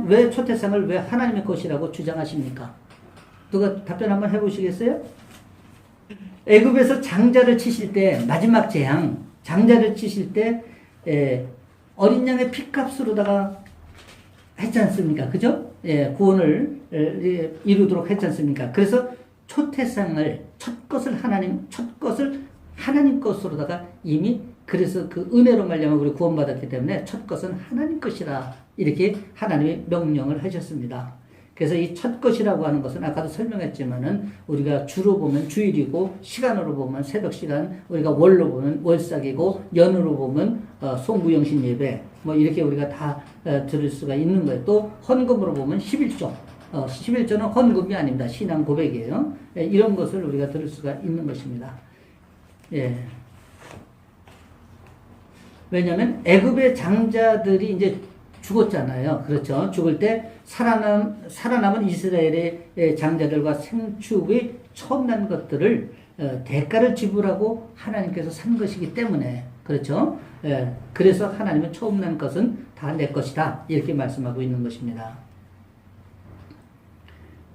왜 초태생을 왜 하나님의 것이라고 주장하십니까? 누가 답변 한번 해보시겠어요? 애굽에서 장자를 치실 때, 마지막 재앙, 장자를 치실 때, 어린 양의 피값으로다가 했지 않습니까? 그죠? 예, 구원을 이루도록 했지 않습니까? 그래서 초태상을, 첫 것을 하나님 것으로다가 이미 그래서 그 은혜로 말미암아 우리 구원받았기 때문에 첫 것은 하나님 것이라 이렇게 하나님의 명령을 하셨습니다. 그래서 이 첫 것이라고 하는 것은 아까도 설명했지만은 우리가 주로 보면 주일이고 시간으로 보면 새벽 시간, 우리가 월로 보면 월삭이고 연으로 보면 송구영신 예배 뭐 이렇게 우리가 다 들을 수가 있는 거예요. 또 헌금으로 보면 11조. 11조는 헌금이 아닙니다. 신앙 고백이에요. 이런 것을 우리가 들을 수가 있는 것입니다. 예. 왜냐하면 애굽의 장자들이 이제 죽었잖아요. 그렇죠. 죽을 때 살아남은 이스라엘의 장자들과 생축의 처음 난 것들을 대가를 지불하고 하나님께서 산 것이기 때문에 그렇죠. 그래서 하나님은 처음 난 것은 다 내 것이다. 이렇게 말씀하고 있는 것입니다.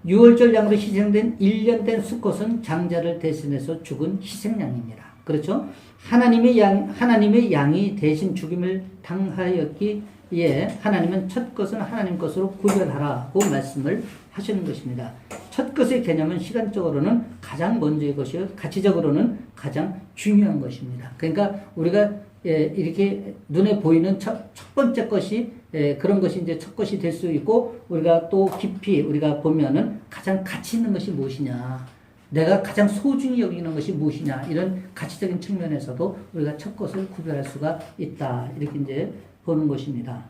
6월절 양으로 희생된 1년 된 수컷은 장자를 대신해서 죽은 희생양입니다. 그렇죠. 하나님의 양이 대신 죽임을 당하였기에 하나님은 첫 것은 하나님 것으로 구별하라고 말씀을 하시는 것입니다. 첫 것의 개념은 시간적으로는 가장 먼저의 것이요 가치적으로는 가장 중요한 것입니다. 그러니까 우리가 이렇게 눈에 보이는 첫 번째 것이 그런 것이 이제 첫 것이 될 수 있고 우리가 또 깊이 우리가 보면은 가장 가치 있는 것이 무엇이냐, 내가 가장 소중히 여기는 것이 무엇이냐, 이런 가치적인 측면에서도 우리가 첫 것을 구별할 수가 있다. 이렇게 이제 보는 것입니다.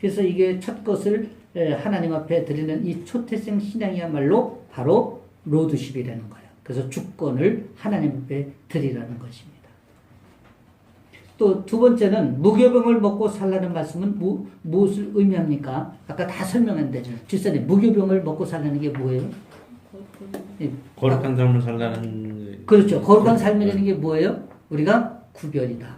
그래서 이게 첫 것을 하나님 앞에 드리는 이 초태생 신앙이야말로 바로 로드십이라는 거예요. 그래서 주권을 하나님 앞에 드리라는 것입니다. 또 두 번째는 무교병을 먹고 살라는 말씀은 무엇을 의미합니까? 아까 다 설명했는데 질서님 무교병을 먹고 살라는 게 뭐예요? 거룩한 삶을 살라는. 그렇죠. 거룩한 삶이라는 게 뭐예요? 우리가 구별이다.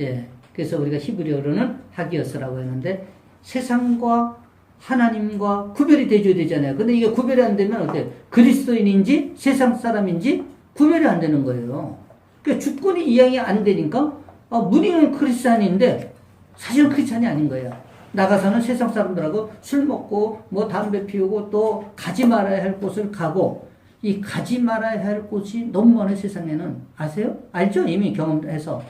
예. 그래서 우리가 히브리어로는 하기어스라고 했는데 세상과 하나님과 구별이 돼줘야 되잖아요. 근데 이게 구별이 안 되면 어때요? 그리스도인인지 세상 사람인지 구별이 안 되는 거예요. 그러니까 주권이 이양이 안 되니까 무리는 크리스찬인데 사실은 크리스찬이 아닌 거예요. 나가서는 세상 사람들하고 술 먹고 뭐 담배 피우고 또 가지 말아야 할 곳을 가고, 이 가지 말아야 할 곳이 너무 많은 세상에는 아세요? 알죠? 이미 경험해서.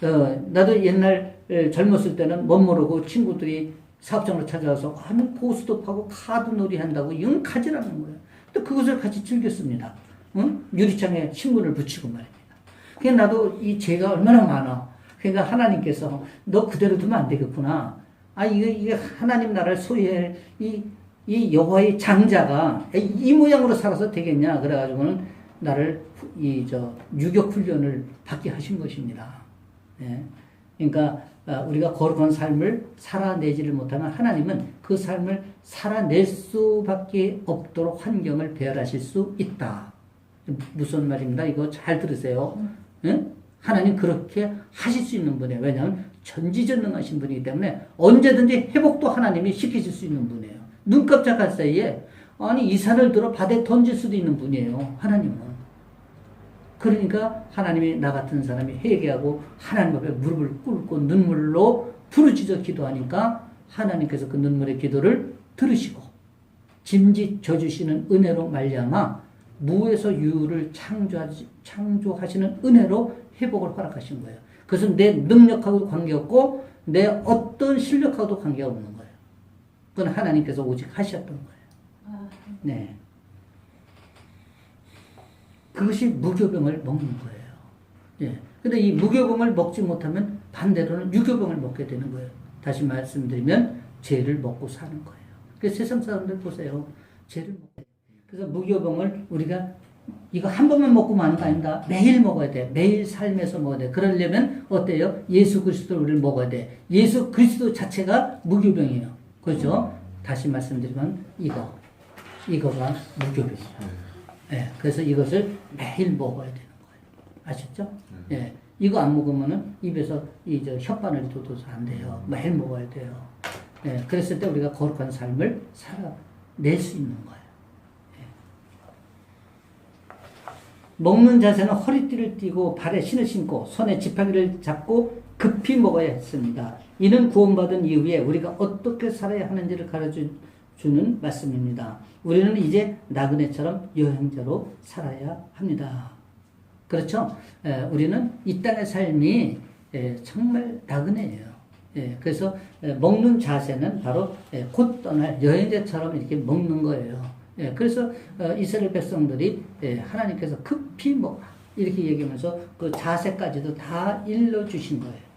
나도 옛날 젊었을 때는 못 모르고 친구들이 사업장으로 찾아와서 하는 고스톱하고 카드놀이 한다고 이건 가지라는 거예요. 또 그것을 같이 즐겼습니다. 응? 유리창에 신문을 붙이고 말입니다. 그냥 나도 이 죄가 얼마나 많아. 그러니까 하나님께서 너 그대로 두면 안 되겠구나. 아, 이게 하나님 나라를 소유할 이 여호와의 장자가 이 모양으로 살아서 되겠냐. 그래가지고는 나를 유격 훈련을 받게 하신 것입니다. 예. 그러니까 우리가 거룩한 삶을 살아내지를 못하면 하나님은 그 삶을 살아낼 수밖에 없도록 환경을 배열하실 수 있다. 무슨 말입니다. 이거 잘 들으세요. 예? 하나님 그렇게 하실 수 있는 분이에요. 왜냐하면 전지전능하신 분이기 때문에 언제든지 회복도 하나님이 시키실 수 있는 분이에요. 눈 깜짝할 사이에 아니 이 산을 들어 바다에 던질 수도 있는 분이에요. 하나님은. 그러니까 하나님이 나 같은 사람이 회개하고 하나님 앞에 무릎을 꿇고 눈물로 부르짖어 기도하니까 하나님께서 그 눈물의 기도를 들으시고 짐짓 져주시는 은혜로 말미암아 무에서 유를 창조하시는 은혜로 회복을 허락하신 거예요. 그것은 내 능력하고도 관계없고 내 어떤 실력하고도 관계가 없는 거예요. 그건 하나님께서 오직 하셨던 거예요. 네. 그것이 무교병을 먹는 거예요. 예. 근데 이 무교병을 먹지 못하면 반대로는 유교병을 먹게 되는 거예요. 다시 말씀드리면 죄를 먹고 사는 거예요. 그래서 세상 사람들 보세요. 죄를 먹게. 그래서 무교병을 우리가 이거 한 번만 먹고 마는 거 아닙니다. 매일 먹어야 돼. 매일 삶에서 먹어야 돼. 그러려면 어때요? 예수 그리스도를 우리를 먹어야 돼. 예수 그리스도 자체가 무교병이에요. 그렇죠? 다시 말씀드리면 이거가 무교병이에요. 예, 그래서 이것을 매일 먹어야 되는 거예요. 아셨죠? 예, 이거 안 먹으면은 입에서 혓바늘이 돋아서 안 돼요. 매일 먹어야 돼요. 예, 그랬을 때 우리가 거룩한 삶을 살아낼 수 있는 거예요. 예. 먹는 자세는 허리띠를 띠고 발에 신을 신고 손에 지팡이를 잡고 급히 먹어야 했습니다. 이는 구원받은 이후에 우리가 어떻게 살아야 하는지를 가르쳐주는 말씀입니다. 우리는 이제 나그네처럼 여행자로 살아야 합니다. 그렇죠? 우리는 이 땅의 삶이 정말 나그네예요. 그래서 먹는 자세는 바로 곧 떠날 여행자처럼 이렇게 먹는 거예요. 그래서 이스라엘 백성들이 하나님께서 급히 먹으라 이렇게 얘기하면서 그 자세까지도 다 일러주신 거예요.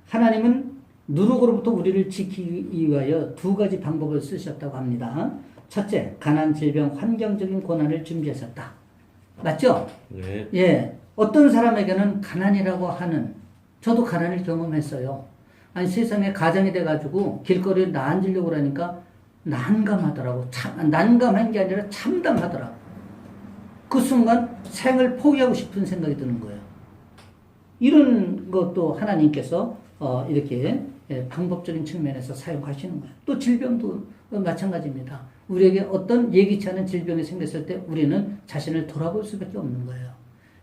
하나님은 누룩으로부터 우리를 지키기 위하여 두 가지 방법을 쓰셨다고 합니다. 첫째, 가난, 질병, 환경적인 고난을 준비하셨다. 맞죠? 네. 예. 어떤 사람에게는 가난이라고 하는, 저도 가난을 경험했어요. 아니, 세상에 가장이 돼가지고 길거리에 앉으려고 그러니까 난감하더라고. 난감한 게 아니라 참담하더라고. 그 순간 생을 포기하고 싶은 생각이 드는 거예요. 이런 것도 하나님께서 이렇게 방법적인 측면에서 사용하시는 거예요. 또 질병도 마찬가지입니다. 우리에게 어떤 예기치 않은 질병이 생겼을 때 우리는 자신을 돌아볼 수밖에 없는 거예요.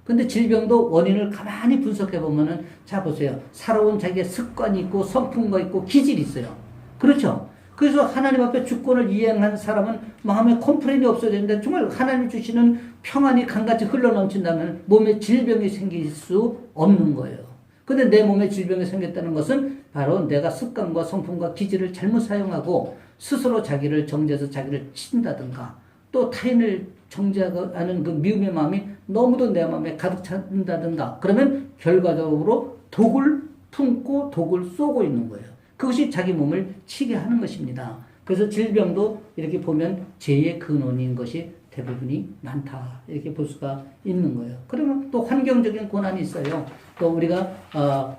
근데 질병도 원인을 가만히 분석해 보면은 자 보세요. 살아온 자기의 습관이 있고 성품과 있고 기질이 있어요. 그렇죠? 그래서 하나님 앞에 주권을 이행한 사람은 마음에 컴플레인이 없어야 되는데 정말 하나님 주시는 평안이 강같이 흘러넘친다면 몸에 질병이 생길 수 없는 거예요. 근데 내 몸에 질병이 생겼다는 것은 바로 내가 습관과 성품과 기질을 잘못 사용하고 스스로 자기를 정죄해서 자기를 친다든가 또 타인을 정죄하는 그 미움의 마음이 너무도 내 마음에 가득 찬다든가 그러면 결과적으로 독을 품고 독을 쏘고 있는 거예요. 그것이 자기 몸을 치게 하는 것입니다. 그래서 질병도 이렇게 보면 죄의 근원인 것이 대부분이 많다. 이렇게 볼 수가 있는 거예요. 그러면 또 환경적인 고난이 있어요. 또 우리가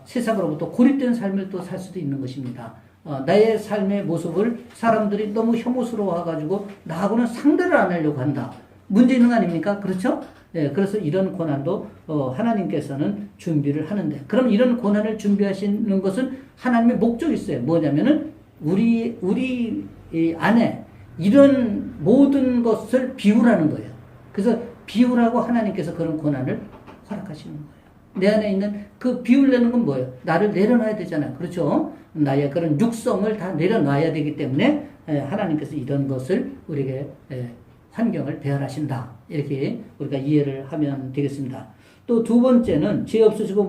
세상으로부터 고립된 삶을 또 살 수도 있는 것입니다. 나의 삶의 모습을 사람들이 너무 혐오스러워가지고 나하고는 상대를 안 하려고 한다. 문제 있는 거 아닙니까? 그렇죠? 예, 그래서 이런 고난도 하나님께서는 준비를 하는데 그럼 이런 고난을 준비하시는 것은 하나님의 목적이 있어요. 뭐냐면은 우리 안에 이런 모든 것을 비우라는 거예요. 그래서 비우라고 하나님께서 그런 고난을 허락하시는 거예요. 내 안에 있는 그 비우려는 건 뭐예요? 나를 내려놔야 되잖아요. 그렇죠? 나의 그런 육성을 다 내려놔야 되기 때문에 하나님께서 이런 것을 우리에게 환경을 배열하신다. 이렇게 우리가 이해를 하면 되겠습니다. 또 두 번째는 죄 없으시고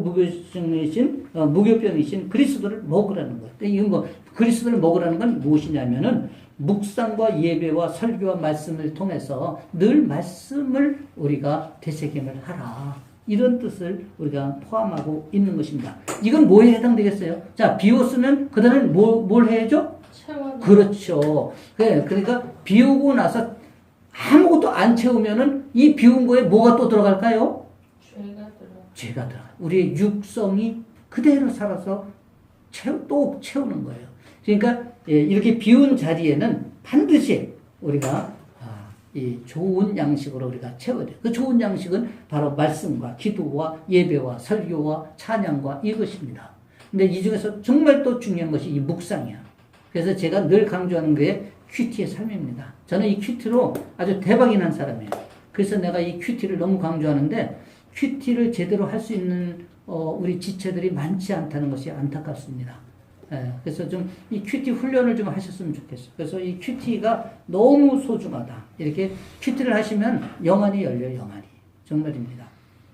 무교병이신 그리스도를 먹으라는 것. 이건 뭐 그리스도를 먹으라는 건 무엇이냐면은 묵상과 예배와 설교와 말씀을 통해서 늘 말씀을 우리가 되새김을 하라. 이런 뜻을 우리가 포함하고 있는 것입니다. 이건 뭐에 해당되겠어요? 자, 비웠으면 그 다음에 뭘 해야죠? 채워넣어. 그렇죠. 그러니까 비우고 나서 아무것도 안 채우면은 이 비운 거에 뭐가 또 들어갈까요? 죄가 들어가. 우리의 육성이 그대로 살아서 또 채우는 거예요. 그러니까 이렇게 비운 자리에는 반드시 우리가 이 좋은 양식으로 우리가 채워야 돼요. 그 좋은 양식은 바로 말씀과 기도와 예배와 설교와 찬양과 이것입니다. 근데 이 중에서 정말 또 중요한 것이 이 묵상이야. 그래서 제가 늘 강조하는 게 큐티의 삶입니다. 저는 이 큐티로 아주 대박이 난 사람이에요. 그래서 내가 이 큐티를 너무 강조하는데 큐티를 제대로 할 수 있는 우리 지체들이 많지 않다는 것이 안타깝습니다. 그래서 좀 이 큐티 훈련을 좀 하셨으면 좋겠어요. 그래서 이 큐티가 너무 소중하다. 이렇게 큐티를 하시면 영안이 열려요, 영안이. 정말입니다.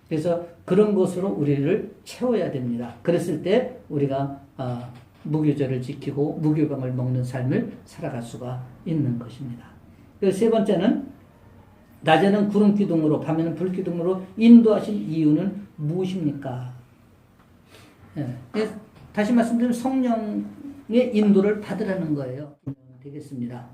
그래서 그런 것으로 우리를 채워야 됩니다. 그랬을 때 우리가 무교절을 지키고 무교병을 먹는 삶을 살아갈 수가 있는 것입니다. 세 번째는 낮에는 구름 기둥으로 밤에는 불 기둥으로 인도하신 이유는 무엇입니까? 다시 말씀드리면 성령의 인도를 받으라는 거예요. 되겠습니다.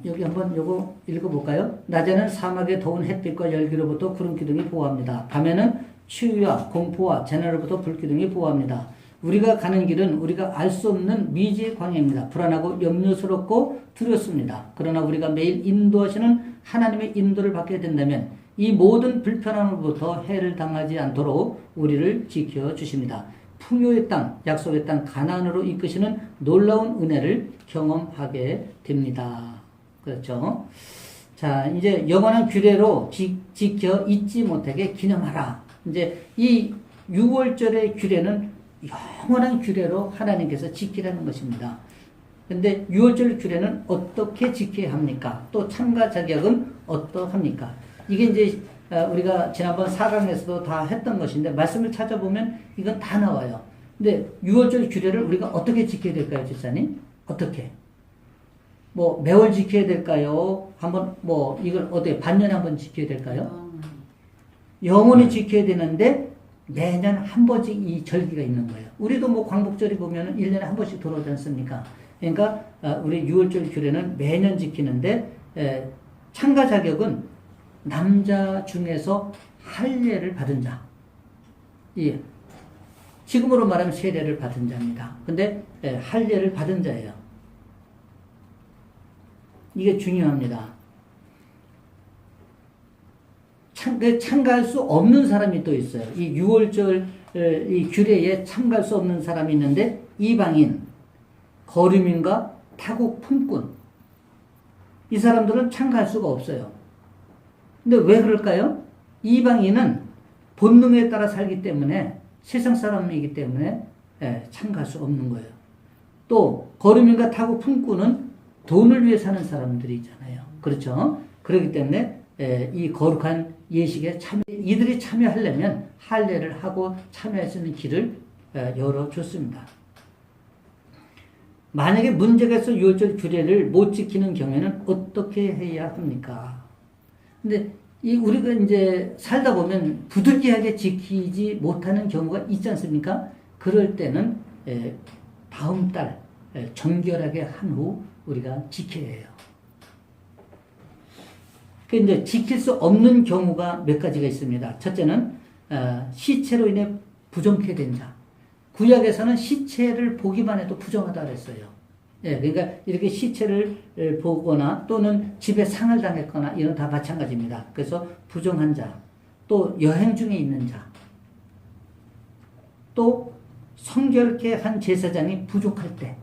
여기 한번 요거 읽어볼까요? 낮에는 사막의 더운 햇빛과 열기로부터 구름 기둥이 보호합니다. 밤에는 추위와 공포와 재난으로부터 불 기둥이 보호합니다. 우리가 가는 길은 우리가 알 수 없는 미지의 광야입니다. 불안하고 염려스럽고 두렵습니다. 그러나 우리가 매일 인도하시는 하나님의 인도를 받게 된다면 이 모든 불편함으로부터 해를 당하지 않도록 우리를 지켜주십니다. 풍요의 땅, 약속의 땅 가나안으로 이끄시는 놀라운 은혜를 경험하게 됩니다. 그렇죠? 자, 이제 영원한 규례로 지켜 잊지 못하게 기념하라. 이제 이 6월절의 규례는 영원한 규례로 하나님께서 지키라는 것입니다. 근데 6월절 규례는 어떻게 지켜야 합니까? 또 참가 자격은 어떠합니까? 이게 이제 우리가 지난번 4강에서도 다 했던 것인데 말씀을 찾아보면 이건 다 나와요. 근데 6월절 규례를 우리가 어떻게 지켜야 될까요, 집사님? 어떻게? 뭐 매월 지켜야 될까요? 한번 뭐 이걸 어떻게 반년에 한번 지켜야 될까요? 영원히 지켜야 되는데 매년 한 번씩 이 절기가 있는 거예요. 우리도 뭐 광복절이 보면은 1년에 한 번씩 돌아오지 않습니까? 그러니까 우리 6월절 규례는 매년 지키는데 참가 자격은 남자 중에서 할례를 받은 자. 예. 지금으로 말하면 세례를 받은 자입니다. 근데 할례를 받은 자예요. 이게 중요합니다. 참가할 수 없는 사람이 또 있어요. 이 6월절 이 규례에 참가할 수 없는 사람이 있는데 이방인, 거류민과 타국 품꾼 이 사람들은 참가할 수가 없어요. 근데 왜 그럴까요? 이방인은 본능에 따라 살기 때문에 세상 사람이기 때문에 참가할 수 없는 거예요. 또 거류민과 타국 품꾼은 돈을 위해 사는 사람들이잖아요. 그렇죠? 그렇기 때문에 이 거룩한 예식에 이들이 참여하려면 할례를 하고 참여할 수 있는 길을 열어줬습니다. 만약에 문제가 있어 6월절 규례를 못 지키는 경우에는 어떻게 해야 합니까? 근데 우리가 이제 살다 보면 부득이하게 지키지 못하는 경우가 있지 않습니까? 그럴 때는 다음 달 정결하게 한 후 우리가 지켜야 해요. 이제 지킬 수 없는 경우가 몇 가지가 있습니다. 첫째는 시체로 인해 부정케 된 자. 구약에서는 시체를 보기만 해도 부정하다 그랬어요. 그러니까 이렇게 시체를 보거나 또는 집에 상을 당했거나 이런 다 마찬가지입니다. 그래서 부정한 자, 또 여행 중에 있는 자, 또 성결케 한 제사장이 부족할 때,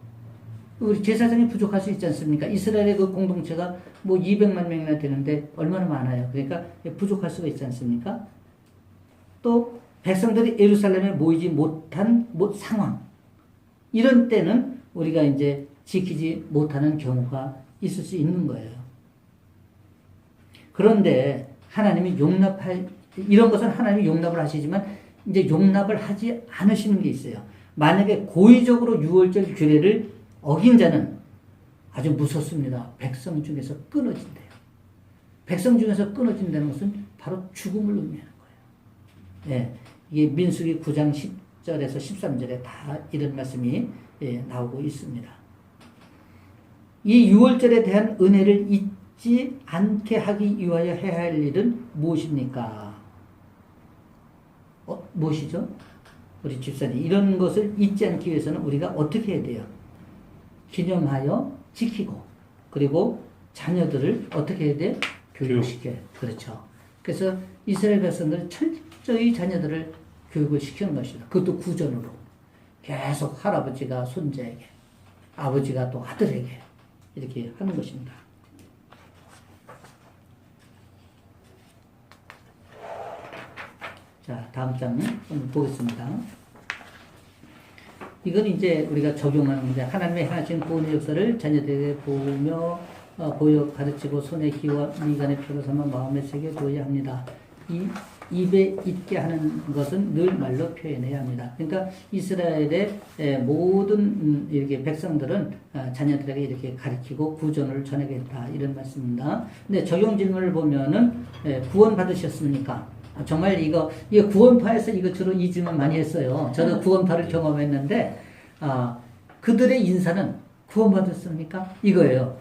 우리 제사장이 부족할 수 있지 않습니까? 이스라엘의 그 공동체가 뭐 200만 명이나 되는데 얼마나 많아요. 그러니까 부족할 수가 있지 않습니까? 또 백성들이 예루살렘에 모이지 못한 상황. 이런 때는 우리가 이제 지키지 못하는 경우가 있을 수 있는 거예요. 그런데 하나님이 이런 것은 하나님이 용납을 하시지만 이제 용납을 하지 않으시는 게 있어요. 만약에 고의적으로 6월절 규례를 어긴 자는 아주 무섭습니다. 백성 중에서 끊어진대요. 백성 중에서 끊어진다는 것은 바로 죽음을 의미하는 거예요. 예, 이게 민수기 9장 10절에서 13절에 다 이런 말씀이 나오고 있습니다. 이 6월절에 대한 은혜를 잊지 않게 하기 위하여 해야 할 일은 무엇입니까? 무엇이죠? 우리 집사님, 이런 것을 잊지 않기 위해서는 우리가 어떻게 해야 돼요? 기념하여 지키고, 그리고 자녀들을 어떻게 해야 돼? 교육시켜요. 그렇죠. 그래서 이스라엘 백성들은 철저히 자녀들을 교육을 시키는 것이다. 그것도 구전으로. 계속 할아버지가 손자에게, 아버지가 또 아들에게 이렇게 하는 것입니다. 자, 다음 장 한번 보겠습니다. 이건 이제 우리가 적용하는 문제. 하나님의 행하신 구원의 역사를 자녀들에게 보여 가르치고 손에 기와 미간에 표로 삼아 마음에 새겨 두어야 합니다. 이 입에 있게 하는 것은 늘 말로 표현해야 합니다. 그러니까 이스라엘의 모든 이렇게 백성들은 자녀들에게 이렇게 가르치고 구전을 전하겠다 이런 말씀입니다. 근데 적용 질문을 보면은 구원 받으셨습니까? 정말 이거 구원파에서 이거 주로 이 질문 많이 했어요. 저도 구원파를 경험했는데 그들의 인사는 구원받았습니까? 이거예요.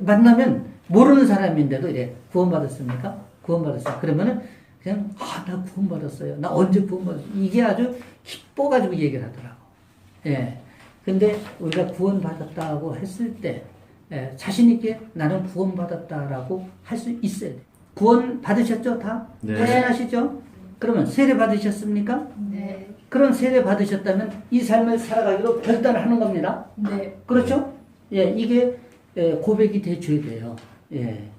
만나면 모르는 사람인데도 이래 구원받았습니까? 구원받았어요. 그러면은 그냥 나 구원받았어요. 나 언제 구원받았어요? 이게 아주 기뻐가지고 얘기를 하더라고. 예. 근데 우리가 구원받았다고 했을 때 자신 있게 나는 구원받았다라고 할 수 있어야 돼. 구원 받으셨죠? 다? 네. 확신하시죠? 그러면 세례 받으셨습니까? 네. 그런 세례 받으셨다면 이 삶을 살아가기로 결단을 하는 겁니다. 네. 그렇죠? 예, 이게 고백이 돼줘야 돼요. 예.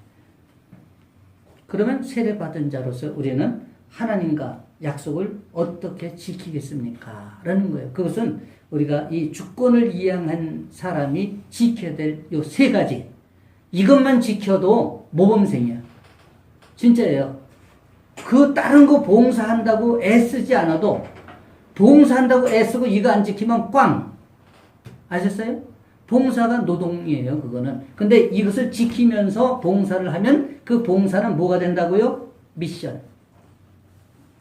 그러면 세례 받은 자로서 우리는 하나님과 약속을 어떻게 지키겠습니까? 라는 거예요. 그것은 우리가 이 주권을 이양한 사람이 지켜야 될 요 세 가지. 이것만 지켜도 모범생이야. 진짜예요. 그 다른 거 봉사한다고 애쓰지 않아도 봉사한다고 애쓰고 이거 안 지키면 꽝. 아셨어요? 봉사가 노동이에요, 그거는. 근데 이것을 지키면서 봉사를 하면 그 봉사는 뭐가 된다고요? 미션.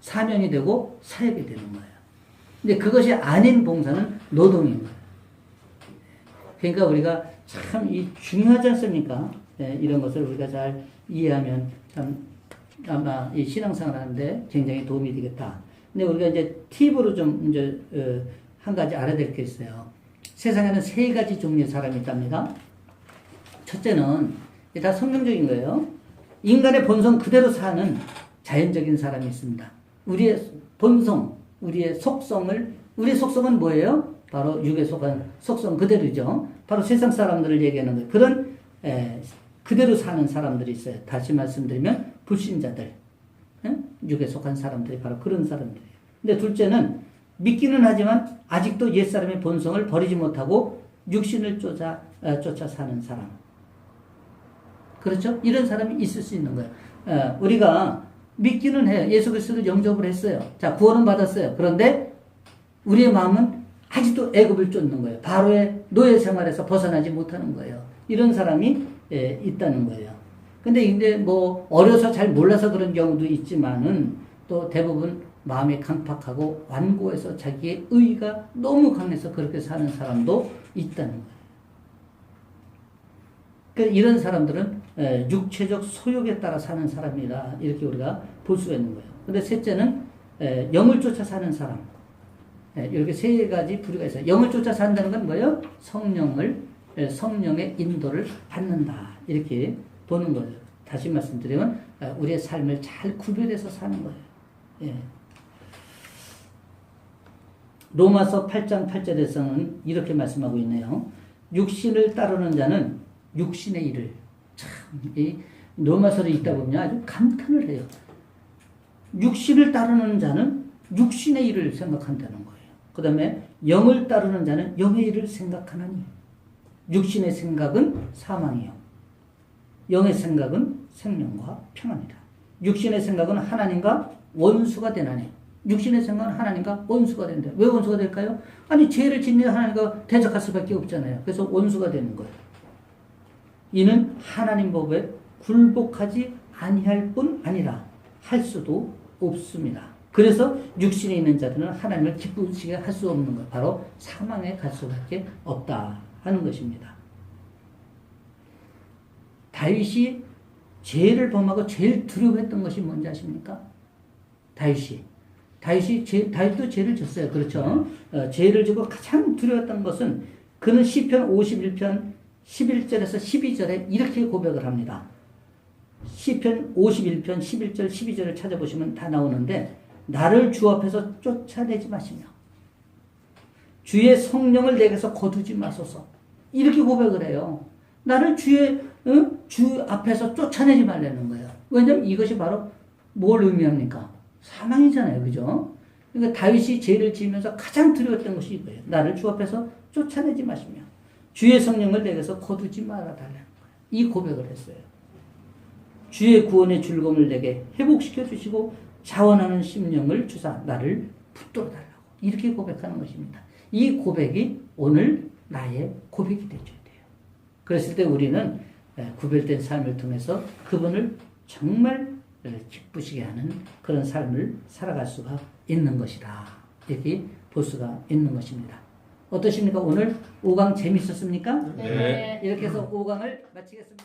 사명이 되고 사역이 되는 거예요. 근데 그것이 아닌 봉사는 노동인 거예요. 그러니까 우리가 참 중요하지 않습니까? 네, 이런 것을 우리가 잘 이해하면 참 아마 이 신앙생활 하는데 굉장히 도움이 되겠다. 근데 우리가 이제 팁으로 좀 이제 한 가지 알아야 될 게 있어요. 세상에는 세 가지 종류의 사람이 있답니다. 첫째는 다 성경적인 거예요. 인간의 본성 그대로 사는 자연적인 사람이 있습니다. 우리의 본성, 우리의 속성은 뭐예요? 바로 육에 속한 속성 그대로죠. 바로 세상 사람들을 얘기하는 거예요. 그런 그대로 사는 사람들이 있어요. 다시 말씀드리면 불신자들, 육에 속한 사람들이 바로 그런 사람들이에요. 근데 둘째는 믿기는 하지만 아직도 옛사람의 본성을 버리지 못하고 육신을 쫓아 사는 사람. 그렇죠? 이런 사람이 있을 수 있는 거예요. 우리가 믿기는 해요. 예수 그리스도를 영접을 했어요. 자, 구원은 받았어요. 그런데 우리의 마음은 아직도 애굽을 쫓는 거예요. 바로의 노예 생활에서 벗어나지 못하는 거예요. 이런 사람이 있다는 거예요. 근데 뭐 어려서 잘 몰라서 그런 경우도 있지만은 또 대부분 마음이 강팍하고 완고해서 자기의 의가 너무 강해서 그렇게 사는 사람도 있다는 거예요. 그러니까 이런 사람들은 육체적 소욕에 따라 사는 사람이다. 이렇게 우리가 볼 수가 있는 거예요. 근데 셋째는 영을 쫓아 사는 사람. 이렇게 세 가지 부류가 있어요. 영을 쫓아 산다는 건 뭐예요? 성령의 인도를 받는다. 이렇게 보는 거예요. 다시 말씀드리면 우리의 삶을 잘 구별해서 사는 거예요. 예. 로마서 8장 8절에서는 이렇게 말씀하고 있네요. 육신을 따르는 자는 육신의 일을 이 로마서를 읽다 보면 아주 감탄을 해요. 육신을 따르는 자는 육신의 일을 생각한다는 거예요. 그 다음에 영을 따르는 자는 영의 일을 생각하나니 육신의 생각은 사망이요 영의 생각은 생명과 평안이다. 육신의 생각은 하나님과 원수가 되나니 육신의 생각은 하나님과 원수가 된다. 왜 원수가 될까요? 아니 죄를 짓는 하나님과 대적할 수밖에 없잖아요. 그래서 원수가 되는 거예요. 이는 하나님 법에 굴복하지 아니할 뿐 아니라 할 수도 없습니다. 그래서 육신에 있는 자들은 하나님을 기쁘시게 할 수 없는 것, 바로 사망에 갈 수밖에 없다 하는 것입니다. 다윗이 죄를 범하고 제일 두려워했던 것이 뭔지 아십니까? 다윗도 죄를 졌어요. 그렇죠? 죄를 지고 가장 두려웠던 것은 그는 시편 51편 11절에서 12절에 이렇게 고백을 합니다. 시편 51편 11절 12절을 찾아보시면 다 나오는데, 나를 주 앞에서 쫓아내지 마시며 주의 성령을 내게서 거두지 마소서, 이렇게 고백을 해요. 나를 주 앞에서 쫓아내지 말라는 거예요. 왜냐하면 이것이 바로 뭘 의미합니까? 사망이잖아요. 그죠? 그러니까 다윗이 죄를 지으면서 가장 두려웠던 것이 이거예요. 나를 주 앞에서 쫓아내지 마시며 주의 성령을 내게서 거두지 말아달라는 거예요. 이 고백을 했어요. 주의 구원의 즐거움을 내게 회복시켜 주시고 자원하는 심령을 주사 나를 붙들어 달라고, 이렇게 고백하는 것입니다. 이 고백이 오늘 나의 고백이 되어야 돼요. 그랬을 때 우리는 구별된 삶을 통해서 그분을 정말 기쁘시게 하는 그런 삶을 살아갈 수가 있는 것이다, 이렇게 볼 수가 있는 것입니다. 어떠십니까? 오늘 5강 재밌었습니까? 네. 이렇게 해서 5강을 마치겠습니다.